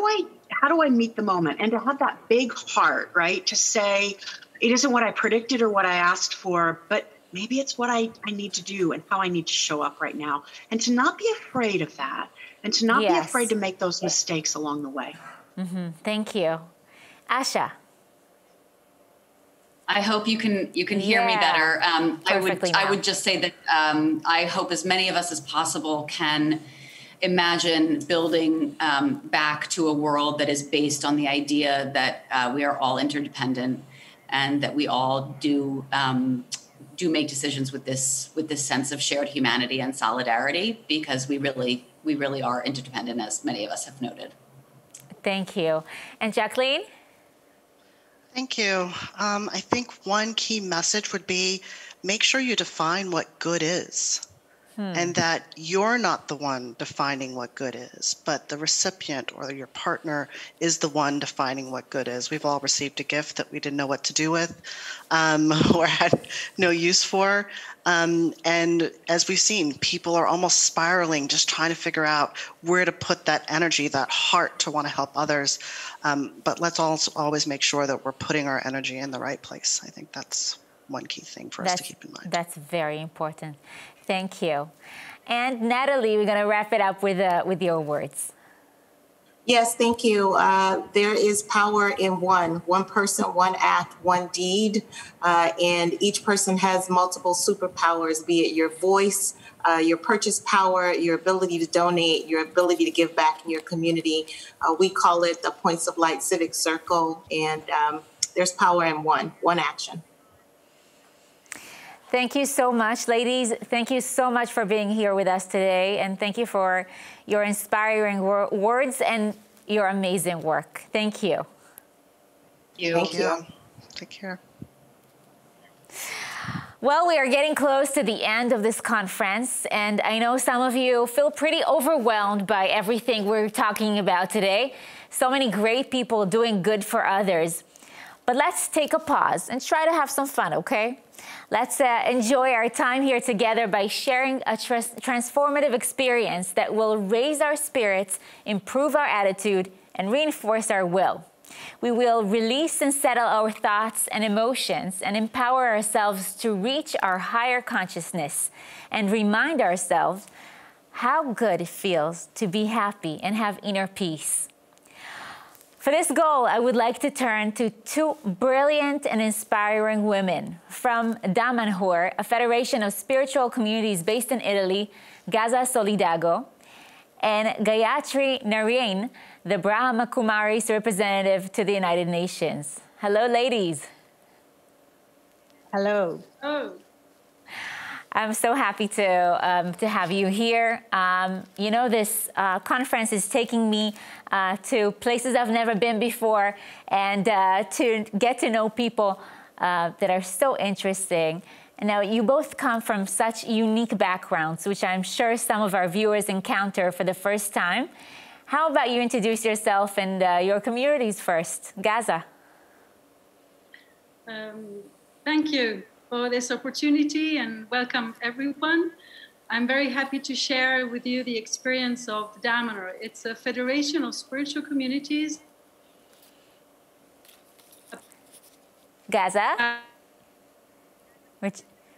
do I meet the moment? And to have that big heart, right? To say, it isn't what I predicted or what I asked for, but maybe it's what I need to do and how I need to show up right now. And to not be afraid of that. And to not be afraid to make those mistakes along the way. Thank you. Asha. I hope you can hear me better. I would just say that I hope as many of us as possible can imagine building back to a world that is based on the idea that we are all interdependent and that we all do make decisions with this sense of shared humanity and solidarity, because we really are interdependent, as many of us have noted. Thank you. And Jacqueline? Thank you. I think one key message would be make sure you define what good is. And that you're not the one defining what good is, but the recipient or your partner is the one defining what good is. We've all received a gift that we didn't know what to do with or had no use for. And as we've seen, people are almost spiraling, just trying to figure out where to put that energy, that heart to want to help others. But let's also always make sure that we're putting our energy in the right place. I think that's one key thing for us to keep in mind. That's very important. Thank you. And Natalie, we're going to wrap it up with your words. Yes, thank you. There is power in one person, one act, one deed. And each person has multiple superpowers, be it your voice, your purchase power, your ability to donate, your ability to give back in your community. We call it the Points of Light Civic Circle. And there's power in one action. Thank you so much, ladies. Thank you so much for being here with us today. And thank you for your inspiring words and your amazing work. Thank you. Thank you. Take care. Well, we are getting close to the end of this conference, and I know some of you feel pretty overwhelmed by everything we're talking about today. So many great people doing good for others. But let's take a pause and try to have some fun, okay? Let's enjoy our time here together by sharing a transformative experience that will raise our spirits, improve our attitude, and reinforce our will. We will release and settle our thoughts and emotions and empower ourselves to reach our higher consciousness and remind ourselves how good it feels to be happy and have inner peace. For this goal, I would like to turn to two brilliant and inspiring women from Damanhur, a federation of spiritual communities based in Italy, Gaza Solidago, and Gayatri Narain, the Brahma Kumari's representative to the United Nations. Hello, ladies. Hello. Oh. I'm so happy to have you here. You know, this conference is taking me to places I've never been before, and to get to know people that are so interesting Now, you both come from such unique backgrounds, which I'm sure some of our viewers encounter for the first time. How about you introduce yourself and your communities first? Gaza. Thank you for this opportunity and welcome everyone. I'm very happy to share with you the experience of Damanhur. It's a federation of spiritual communities. Gaza?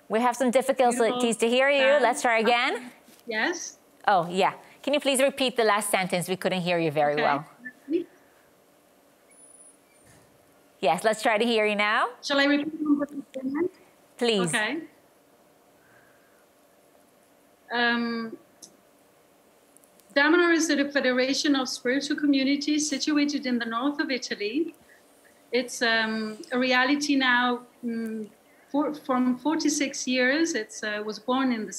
We have some difficulties to hear you. Let's try again. Yes. Oh, yeah. Can you please repeat the last sentence? We couldn't hear you very well. Yes, let's try to hear you now. Shall I repeat? Please. Okay. Damanhur is a federation of spiritual communities situated in the north of Italy. It's a reality now from 46 years. It was born in the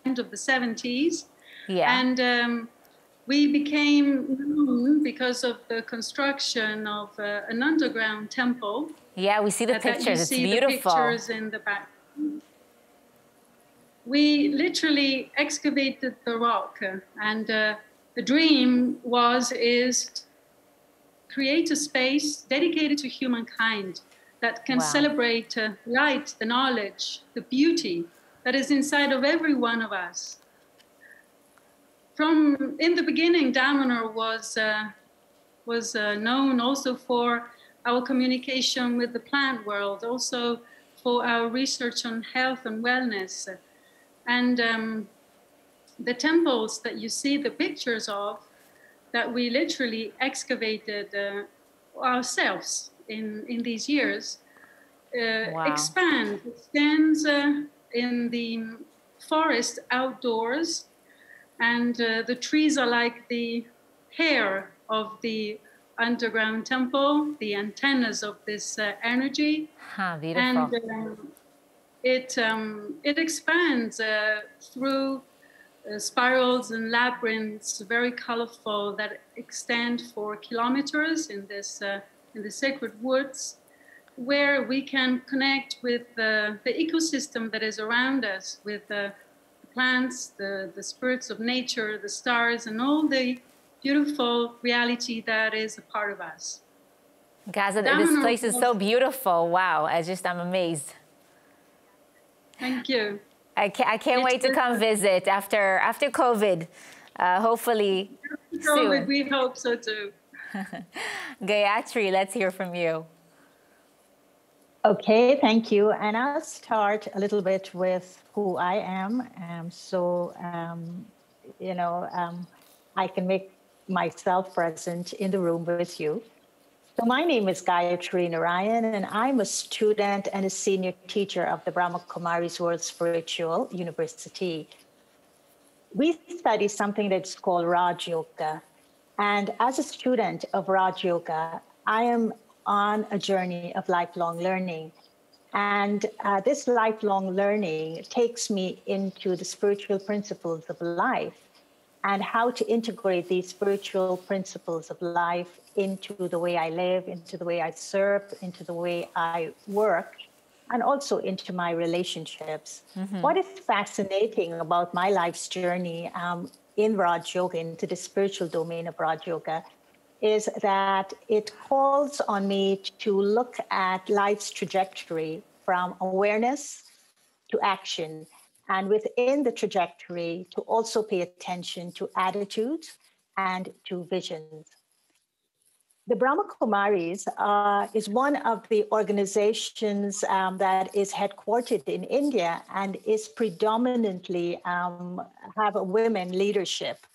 end of the 70s. Yeah. And we became known because of the construction of an underground temple. Yeah, we see the pictures. It's beautiful. The pictures in the back. We literally excavated the rock, and the dream is create a space dedicated to humankind that can celebrate light, the knowledge, the beauty that is inside of every one of us. In the beginning, Damanhur was known also for our communication with the plant world, also for our research on health and wellness. And the temples that you see the pictures of, that we literally excavated ourselves in these years, extends in the forest outdoors, and the trees are like the hair of the underground temple, the antennas of this energy. Beautiful. And it expands through spirals and labyrinths, very colorful, that extend for kilometers in the sacred woods, where we can connect with the ecosystem that is around us, with the plants, the spirits of nature, the stars, and all the beautiful reality that is a part of us. Gaza, this place is so beautiful. Wow, I'm amazed. Thank you. I can't wait to come visit after COVID, hopefully soon. We hope so too. Gayatri, let's hear from you. Okay, thank you. And I'll start a little bit with who I am. I can make myself present in the room with you. So my name is Gayatri Narayan, and I'm a student and a senior teacher of the Brahma Kumaris World Spiritual University. We study something that's called Raj Yoga. And as a student of Raj Yoga, I am on a journey of lifelong learning. And this lifelong learning takes me into the spiritual principles of life and how to integrate these spiritual principles of life into the way I live, into the way I serve, into the way I work, and also into my relationships. Mm-hmm. What is fascinating about my life's journey in Raj Yoga, into the spiritual domain of Raj Yoga, is that it calls on me to look at life's trajectory from awareness to action, and within the trajectory to also pay attention to attitudes and to visions. The Brahma Kumaris is one of the organizations that is headquartered in India and is predominantly have a women leadership.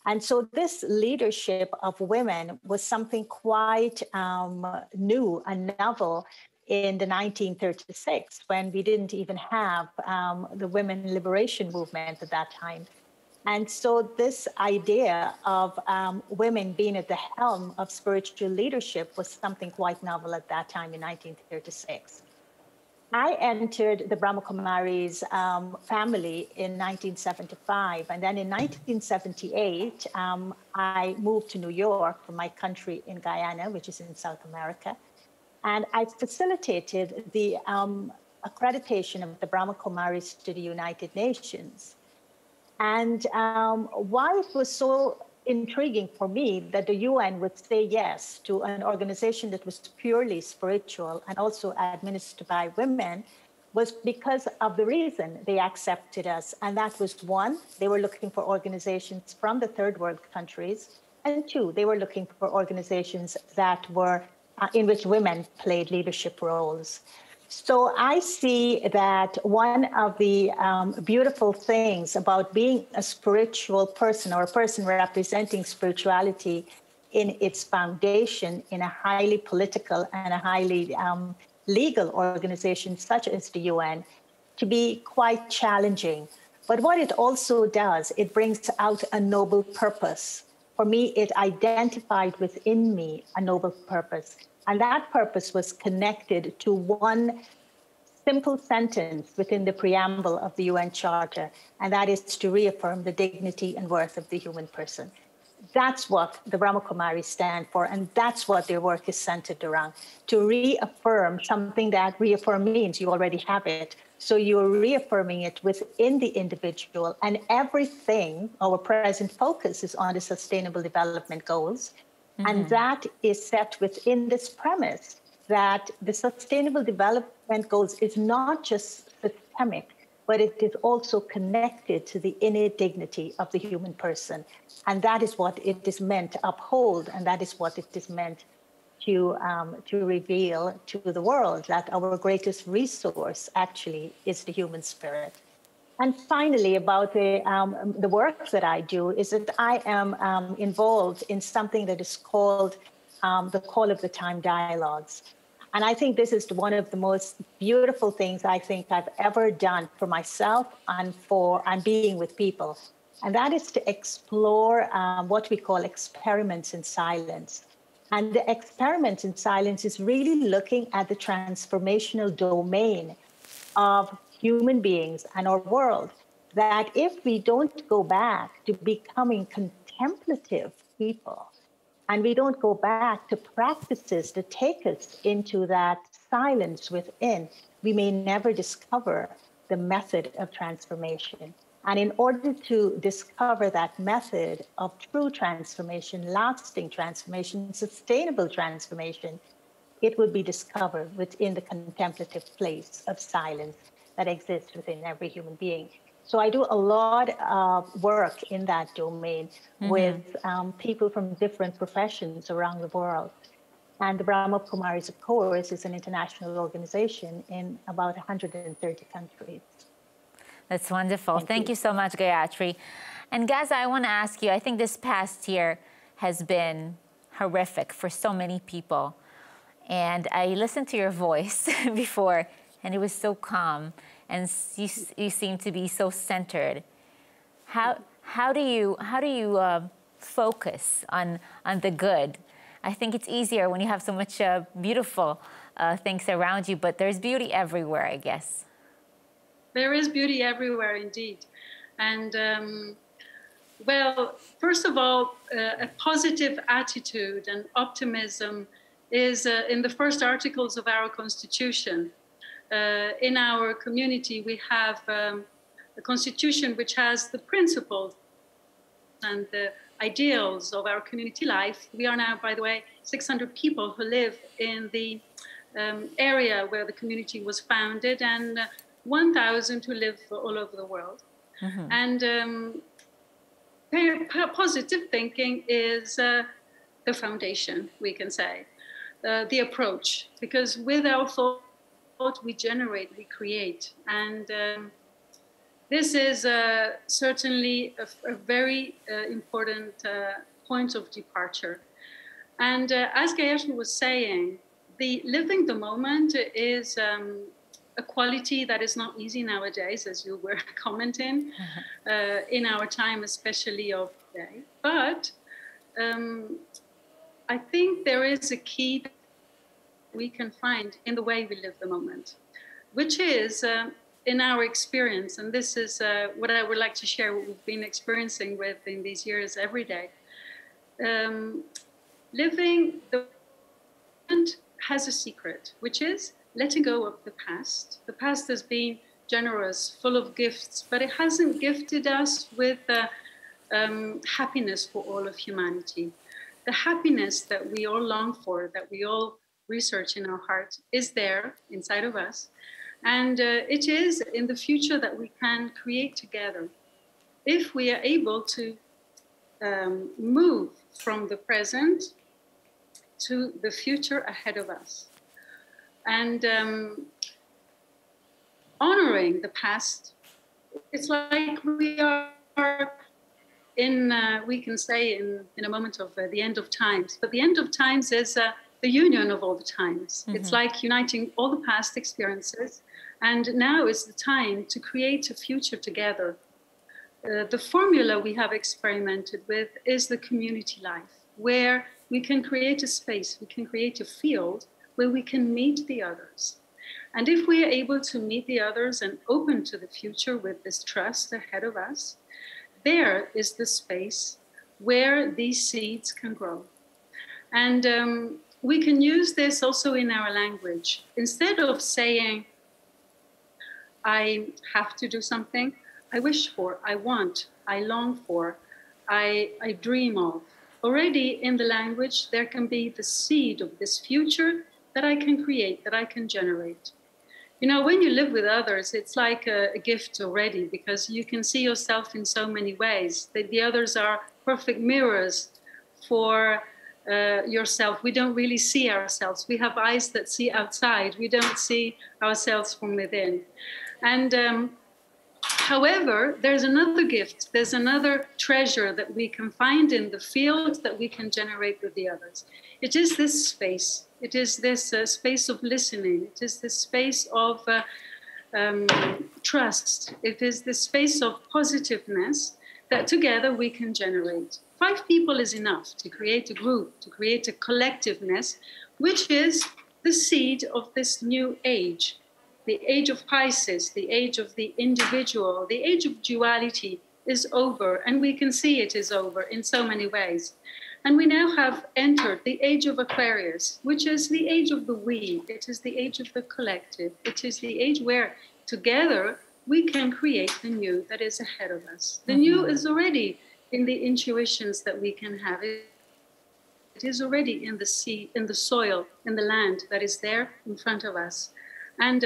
And so this leadership of women was something quite new and novel in the 1936, when we didn't even have the women liberation movement at that time. And so this idea of women being at the helm of spiritual leadership was something quite novel at that time in 1936. I entered the Brahma Kumaris family in 1975. And then in 1978, I moved to New York from my country in Guyana, which is in South America. And I facilitated the accreditation of the Brahma Kumaris to the United Nations. And why it was so intriguing for me that the UN would say yes to an organization that was purely spiritual and also administered by women was because of the reason they accepted us. And that was one, they were looking for organizations from the third world countries. And two, they were looking for organizations that were in which women played leadership roles. So I see that one of the beautiful things about being a spiritual person or a person representing spirituality in its foundation in a highly political and a highly legal organization such as the UN to be quite challenging. But what it also does, it brings out a noble purpose. For me, it identified within me a noble purpose. And that purpose was connected to one simple sentence within the preamble of the UN Charter, and that is to reaffirm the dignity and worth of the human person. That's what the Brahma Kumaris stand for, and that's what their work is centered around, to reaffirm something that reaffirm means you already have it. So you're reaffirming it within the individual, and everything, our present focus is on the Sustainable Development Goals. And that is set within this premise that the Sustainable Development Goals is not just systemic, but it is also connected to the innate dignity of the human person. And that is what it is meant to uphold, and that is what it is meant to reveal to the world, that our greatest resource actually is the human spirit. And finally, about the work that I do is that I am involved in something that is called the Call of the Time Dialogues. And I think this is one of the most beautiful things I think I've ever done for myself and being with people. And that is to explore what we call experiments in silence. And the experiments in silence is really looking at the transformational domain of human beings and our world, that if we don't go back to becoming contemplative people, and we don't go back to practices that take us into that silence within, we may never discover the method of transformation. And in order to discover that method of true transformation, lasting transformation, sustainable transformation, it would be discovered within the contemplative place of silence that exists within every human being. So I do a lot of work in that domain with people from different professions around the world. And the Brahma Kumaris, of course, is an international organization in about 130 countries. That's wonderful. Thank you so much, Gayatri. And Gaza, I want to ask you, I think this past year has been horrific for so many people. And I listened to your voice before, and it was so calm. And you seem to be so centered. How do you focus on the good? I think it's easier when you have so much beautiful things around you, but there's beauty everywhere, I guess. There is beauty everywhere, indeed. And well, first of all, a positive attitude and optimism is in the first articles of our Constitution. In our community, we have a constitution which has the principles and the ideals of our community life. We are now, by the way, 600 people who live in the area where the community was founded, and 1,000 who live all over the world. And positive thinking is the foundation, we can say, the approach, because with our thought, we generate, we create. And this is certainly a very important point of departure. And as Gayatri was saying, living the moment is a quality that is not easy nowadays, as you were commenting, in our time, especially of today. But I think there is a key we can find in the way we live the moment, which is in our experience, and this is what I would like to share, what we've been experiencing with in these years every day. Living the moment has a secret, which is letting go of the past. The past has been generous, full of gifts, but it hasn't gifted us with happiness for all of humanity. The happiness that we all long for, that we all research in our heart, is there inside of us. And it is in the future that we can create together. If we are able to move from the present to the future ahead of us. And honoring the past, it's like we are in, we can say in a moment of the end of times, but the end of times is the union of all the times. Mm-hmm. It's like uniting all the past experiences, and now is the time to create a future together. The formula we have experimented with is the community life, where we can create a space, we can create a field where we can meet the others. And if we are able to meet the others and open to the future with this trust ahead of us, there is the space where these seeds can grow. And we can use this also in our language. Instead of saying, I have to do something, I wish for, I want, I long for, I dream of. Already in the language, there can be the seed of this future that I can create, that I can generate. You know, when you live with others, it's like a gift already, because you can see yourself in so many ways. The others are perfect mirrors for yourself. We don't really see ourselves. We have eyes that see outside. We don't see ourselves from within. And however, there's another gift. There's another treasure that we can find in the field that we can generate with the others. It is this space. It is this space of listening. It is this space of trust. It is this space of positiveness that together we can generate. 5 people is enough to create a group, to create a collectiveness, which is the seed of this new age. The age of Pisces, the age of the individual, the age of duality is over, and we can see it is over in so many ways. And we now have entered the age of Aquarius, which is the age of the we. It is the age of the collective. It is the age where together we can create the new that is ahead of us. The new is already in the intuitions that we can have. It is already in the sea, in the soil, in the land that is there in front of us. And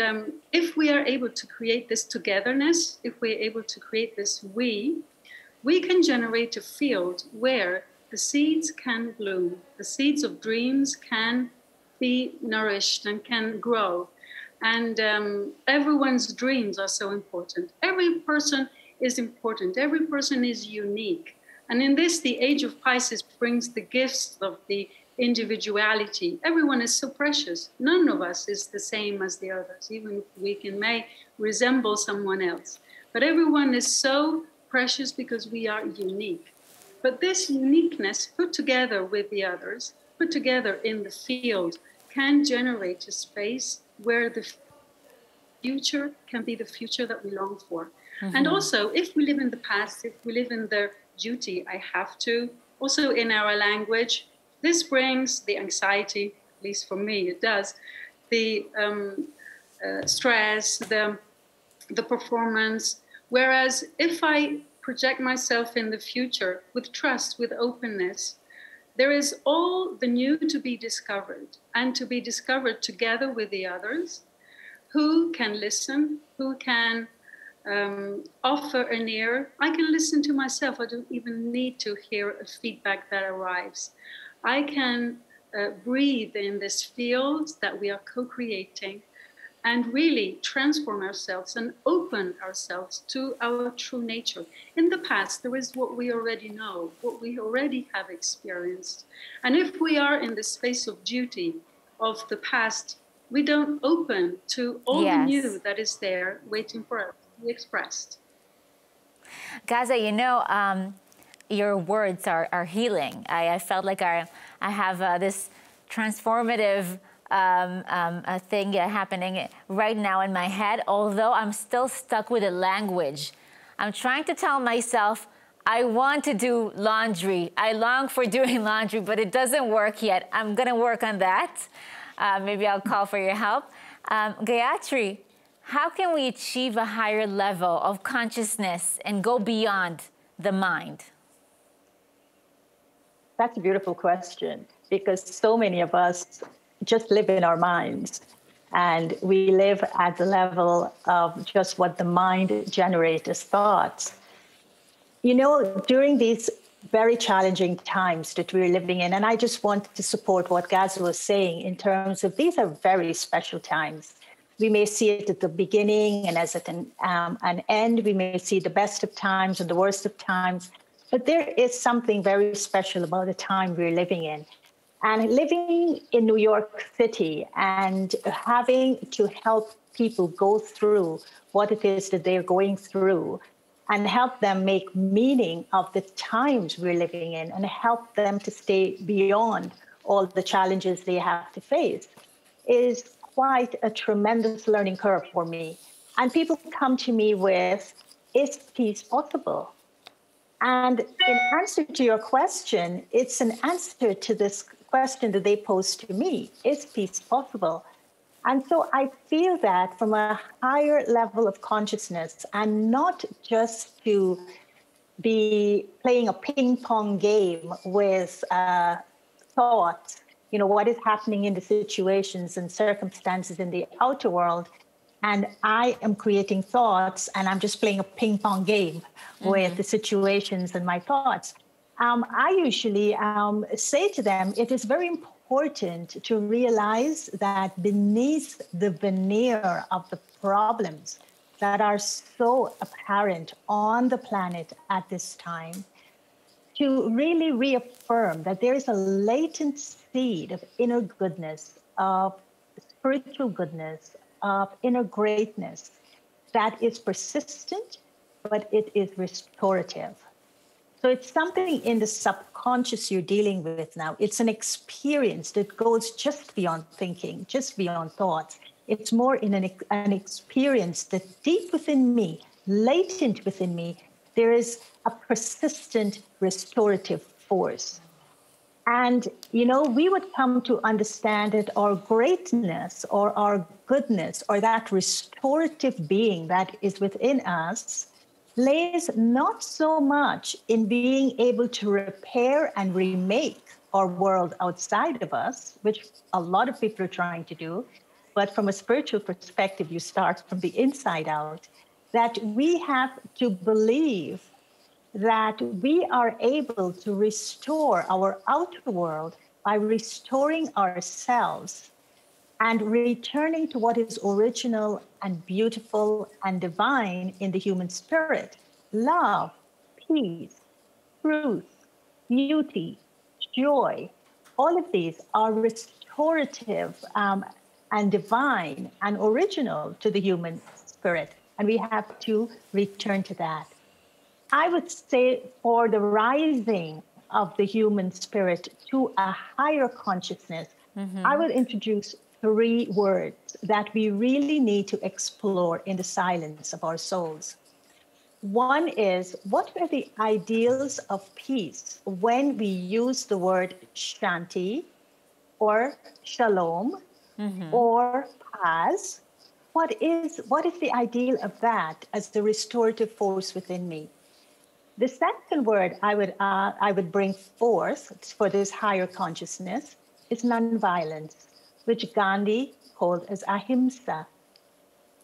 if we are able to create this togetherness, if we're able to create this we can generate a field where the seeds can bloom, the seeds of dreams can be nourished and can grow. And everyone's dreams are so important. Every person is important. Every person is unique. And in this, the age of Pisces brings the gifts of the individuality. Everyone is so precious. None of us is the same as the others, even if we may resemble someone else. But everyone is so precious because we are unique. But this uniqueness put together with the others, put together in the field, can generate a space where the future can be the future that we long for. Mm-hmm. And also, if we live in the past, if we live in the duty, I have to, also in our language, this brings the anxiety, at least for me it does, the stress, the performance. Whereas if I project myself in the future with trust, with openness, there is all the new to be discovered, and to be discovered together with the others who can listen, who can offer an ear. I can listen to myself. I don't even need to hear a feedback that arrives. I can breathe in this field that we are co-creating and really transform ourselves and open ourselves to our true nature. In the past, there is what we already know, what we already have experienced. And if we are in the space of duty of the past, we don't open to all the new that is there waiting for us to be expressed. Gaza, you know, your words are healing. I felt like I have this transformative thing happening right now in my head, although I'm still stuck with the language. I'm trying to tell myself, I want to do laundry. I long for doing laundry, but it doesn't work yet. I'm gonna work on that. Maybe I'll call for your help. Gayatri, how can we achieve a higher level of consciousness and go beyond the mind? That's a beautiful question, because so many of us just live in our minds, and we live at the level of just what the mind generates as thoughts. You know, during these very challenging times that we're living in, and I just want to support what Gaz was saying in terms of these are very special times. We may see it at the beginning and as at an end. We may see the best of times and the worst of times. But there is something very special about the time we're living in. And living in New York City and having to help people go through what it is that they're going through and help them make meaning of the times we're living in and help them to stay beyond all the challenges they have to face is quite a tremendous learning curve for me. And people come to me with, is peace possible? And in answer to your question, it's an answer to this question that they pose to me, is peace possible? And so I feel that from a higher level of consciousness, and not just to be playing a ping pong game with thoughts, you know, what is happening in the situations and circumstances in the outer world, and I am creating thoughts and I'm just playing a ping pong game with the situations and my thoughts. I usually say to them, it is very important to realize that beneath the veneer of the problems that are so apparent on the planet at this time, to really reaffirm that there is a latent seed of inner goodness, of spiritual goodness, of inner greatness that is persistent, but it is restorative. So it's something in the subconscious you're dealing with now. It's an experience that goes just beyond thinking, just beyond thoughts. It's more in an experience that deep within me, latent within me, there is a persistent restorative force. And, you know, we would come to understand that our greatness or our goodness or that restorative being that is within us lays not so much in being able to repair and remake our world outside of us, which a lot of people are trying to do. But from a spiritual perspective, you start from the inside out, that we have to believe that we are able to restore our outer world by restoring ourselves and returning to what is original and beautiful and divine in the human spirit. Love, peace, truth, beauty, joy, all of these are restorative and divine and original to the human spirit. And we have to return to that. I would say for the rising of the human spirit to a higher consciousness, I would introduce 3 words that we really need to explore in the silence of our souls. One is, what are the ideals of peace when we use the word shanti or shalom or paz? What is the ideal of that as the restorative force within me? The second word I would bring forth for this higher consciousness is nonviolence, which Gandhi called as ahimsa.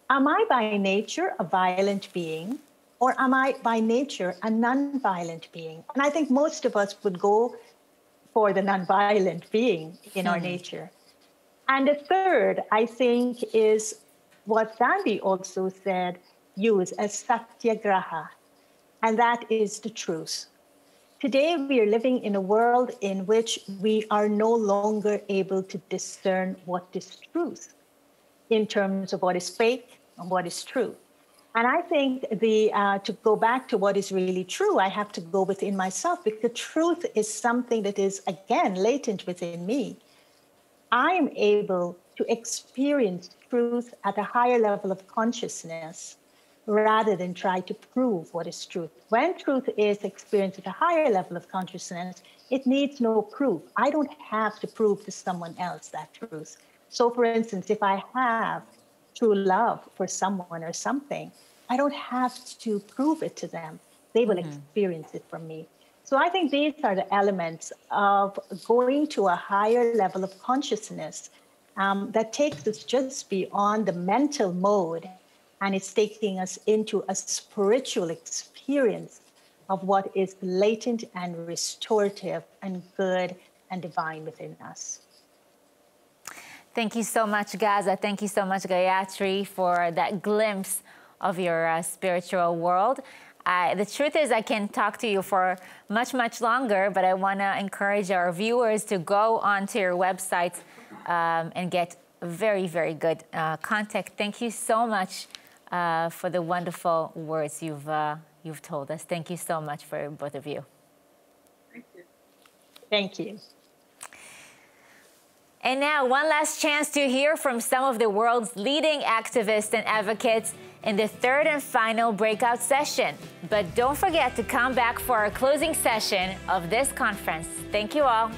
Am I by nature a violent being, or am I by nature a nonviolent being? And I think most of us would go for the nonviolent being in our nature. And the third, I think, is what Gandhi also said, use as satyagraha. And that is the truth. Today, we are living in a world in which we are no longer able to discern what is truth in terms of what is fake and what is true. And I think to go back to what is really true, I have to go within myself, because truth is something that is, again, latent within me. I'm able to experience truth at a higher level of consciousness, rather than try to prove what is truth. When truth is experienced at a higher level of consciousness, it needs no proof. I don't have to prove to someone else that truth. So for instance, if I have true love for someone or something, I don't have to prove it to them. They will experience it from me. So I think these are the elements of going to a higher level of consciousness that takes us just beyond the mental mode, and it's taking us into a spiritual experience of what is latent and restorative and good and divine within us. Thank you so much, Gaza. Thank you so much, Gayatri, for that glimpse of your spiritual world. The truth is I can talk to you for much, much longer, but I want to encourage our viewers to go onto your website and get very, very good contact. Thank you so much for the wonderful words you've told us. Thank you so much for both of you. Thank you. Thank you. And now, one last chance to hear from some of the world's leading activists and advocates in the third and final breakout session. But don't forget to come back for our closing session of this conference. Thank you all.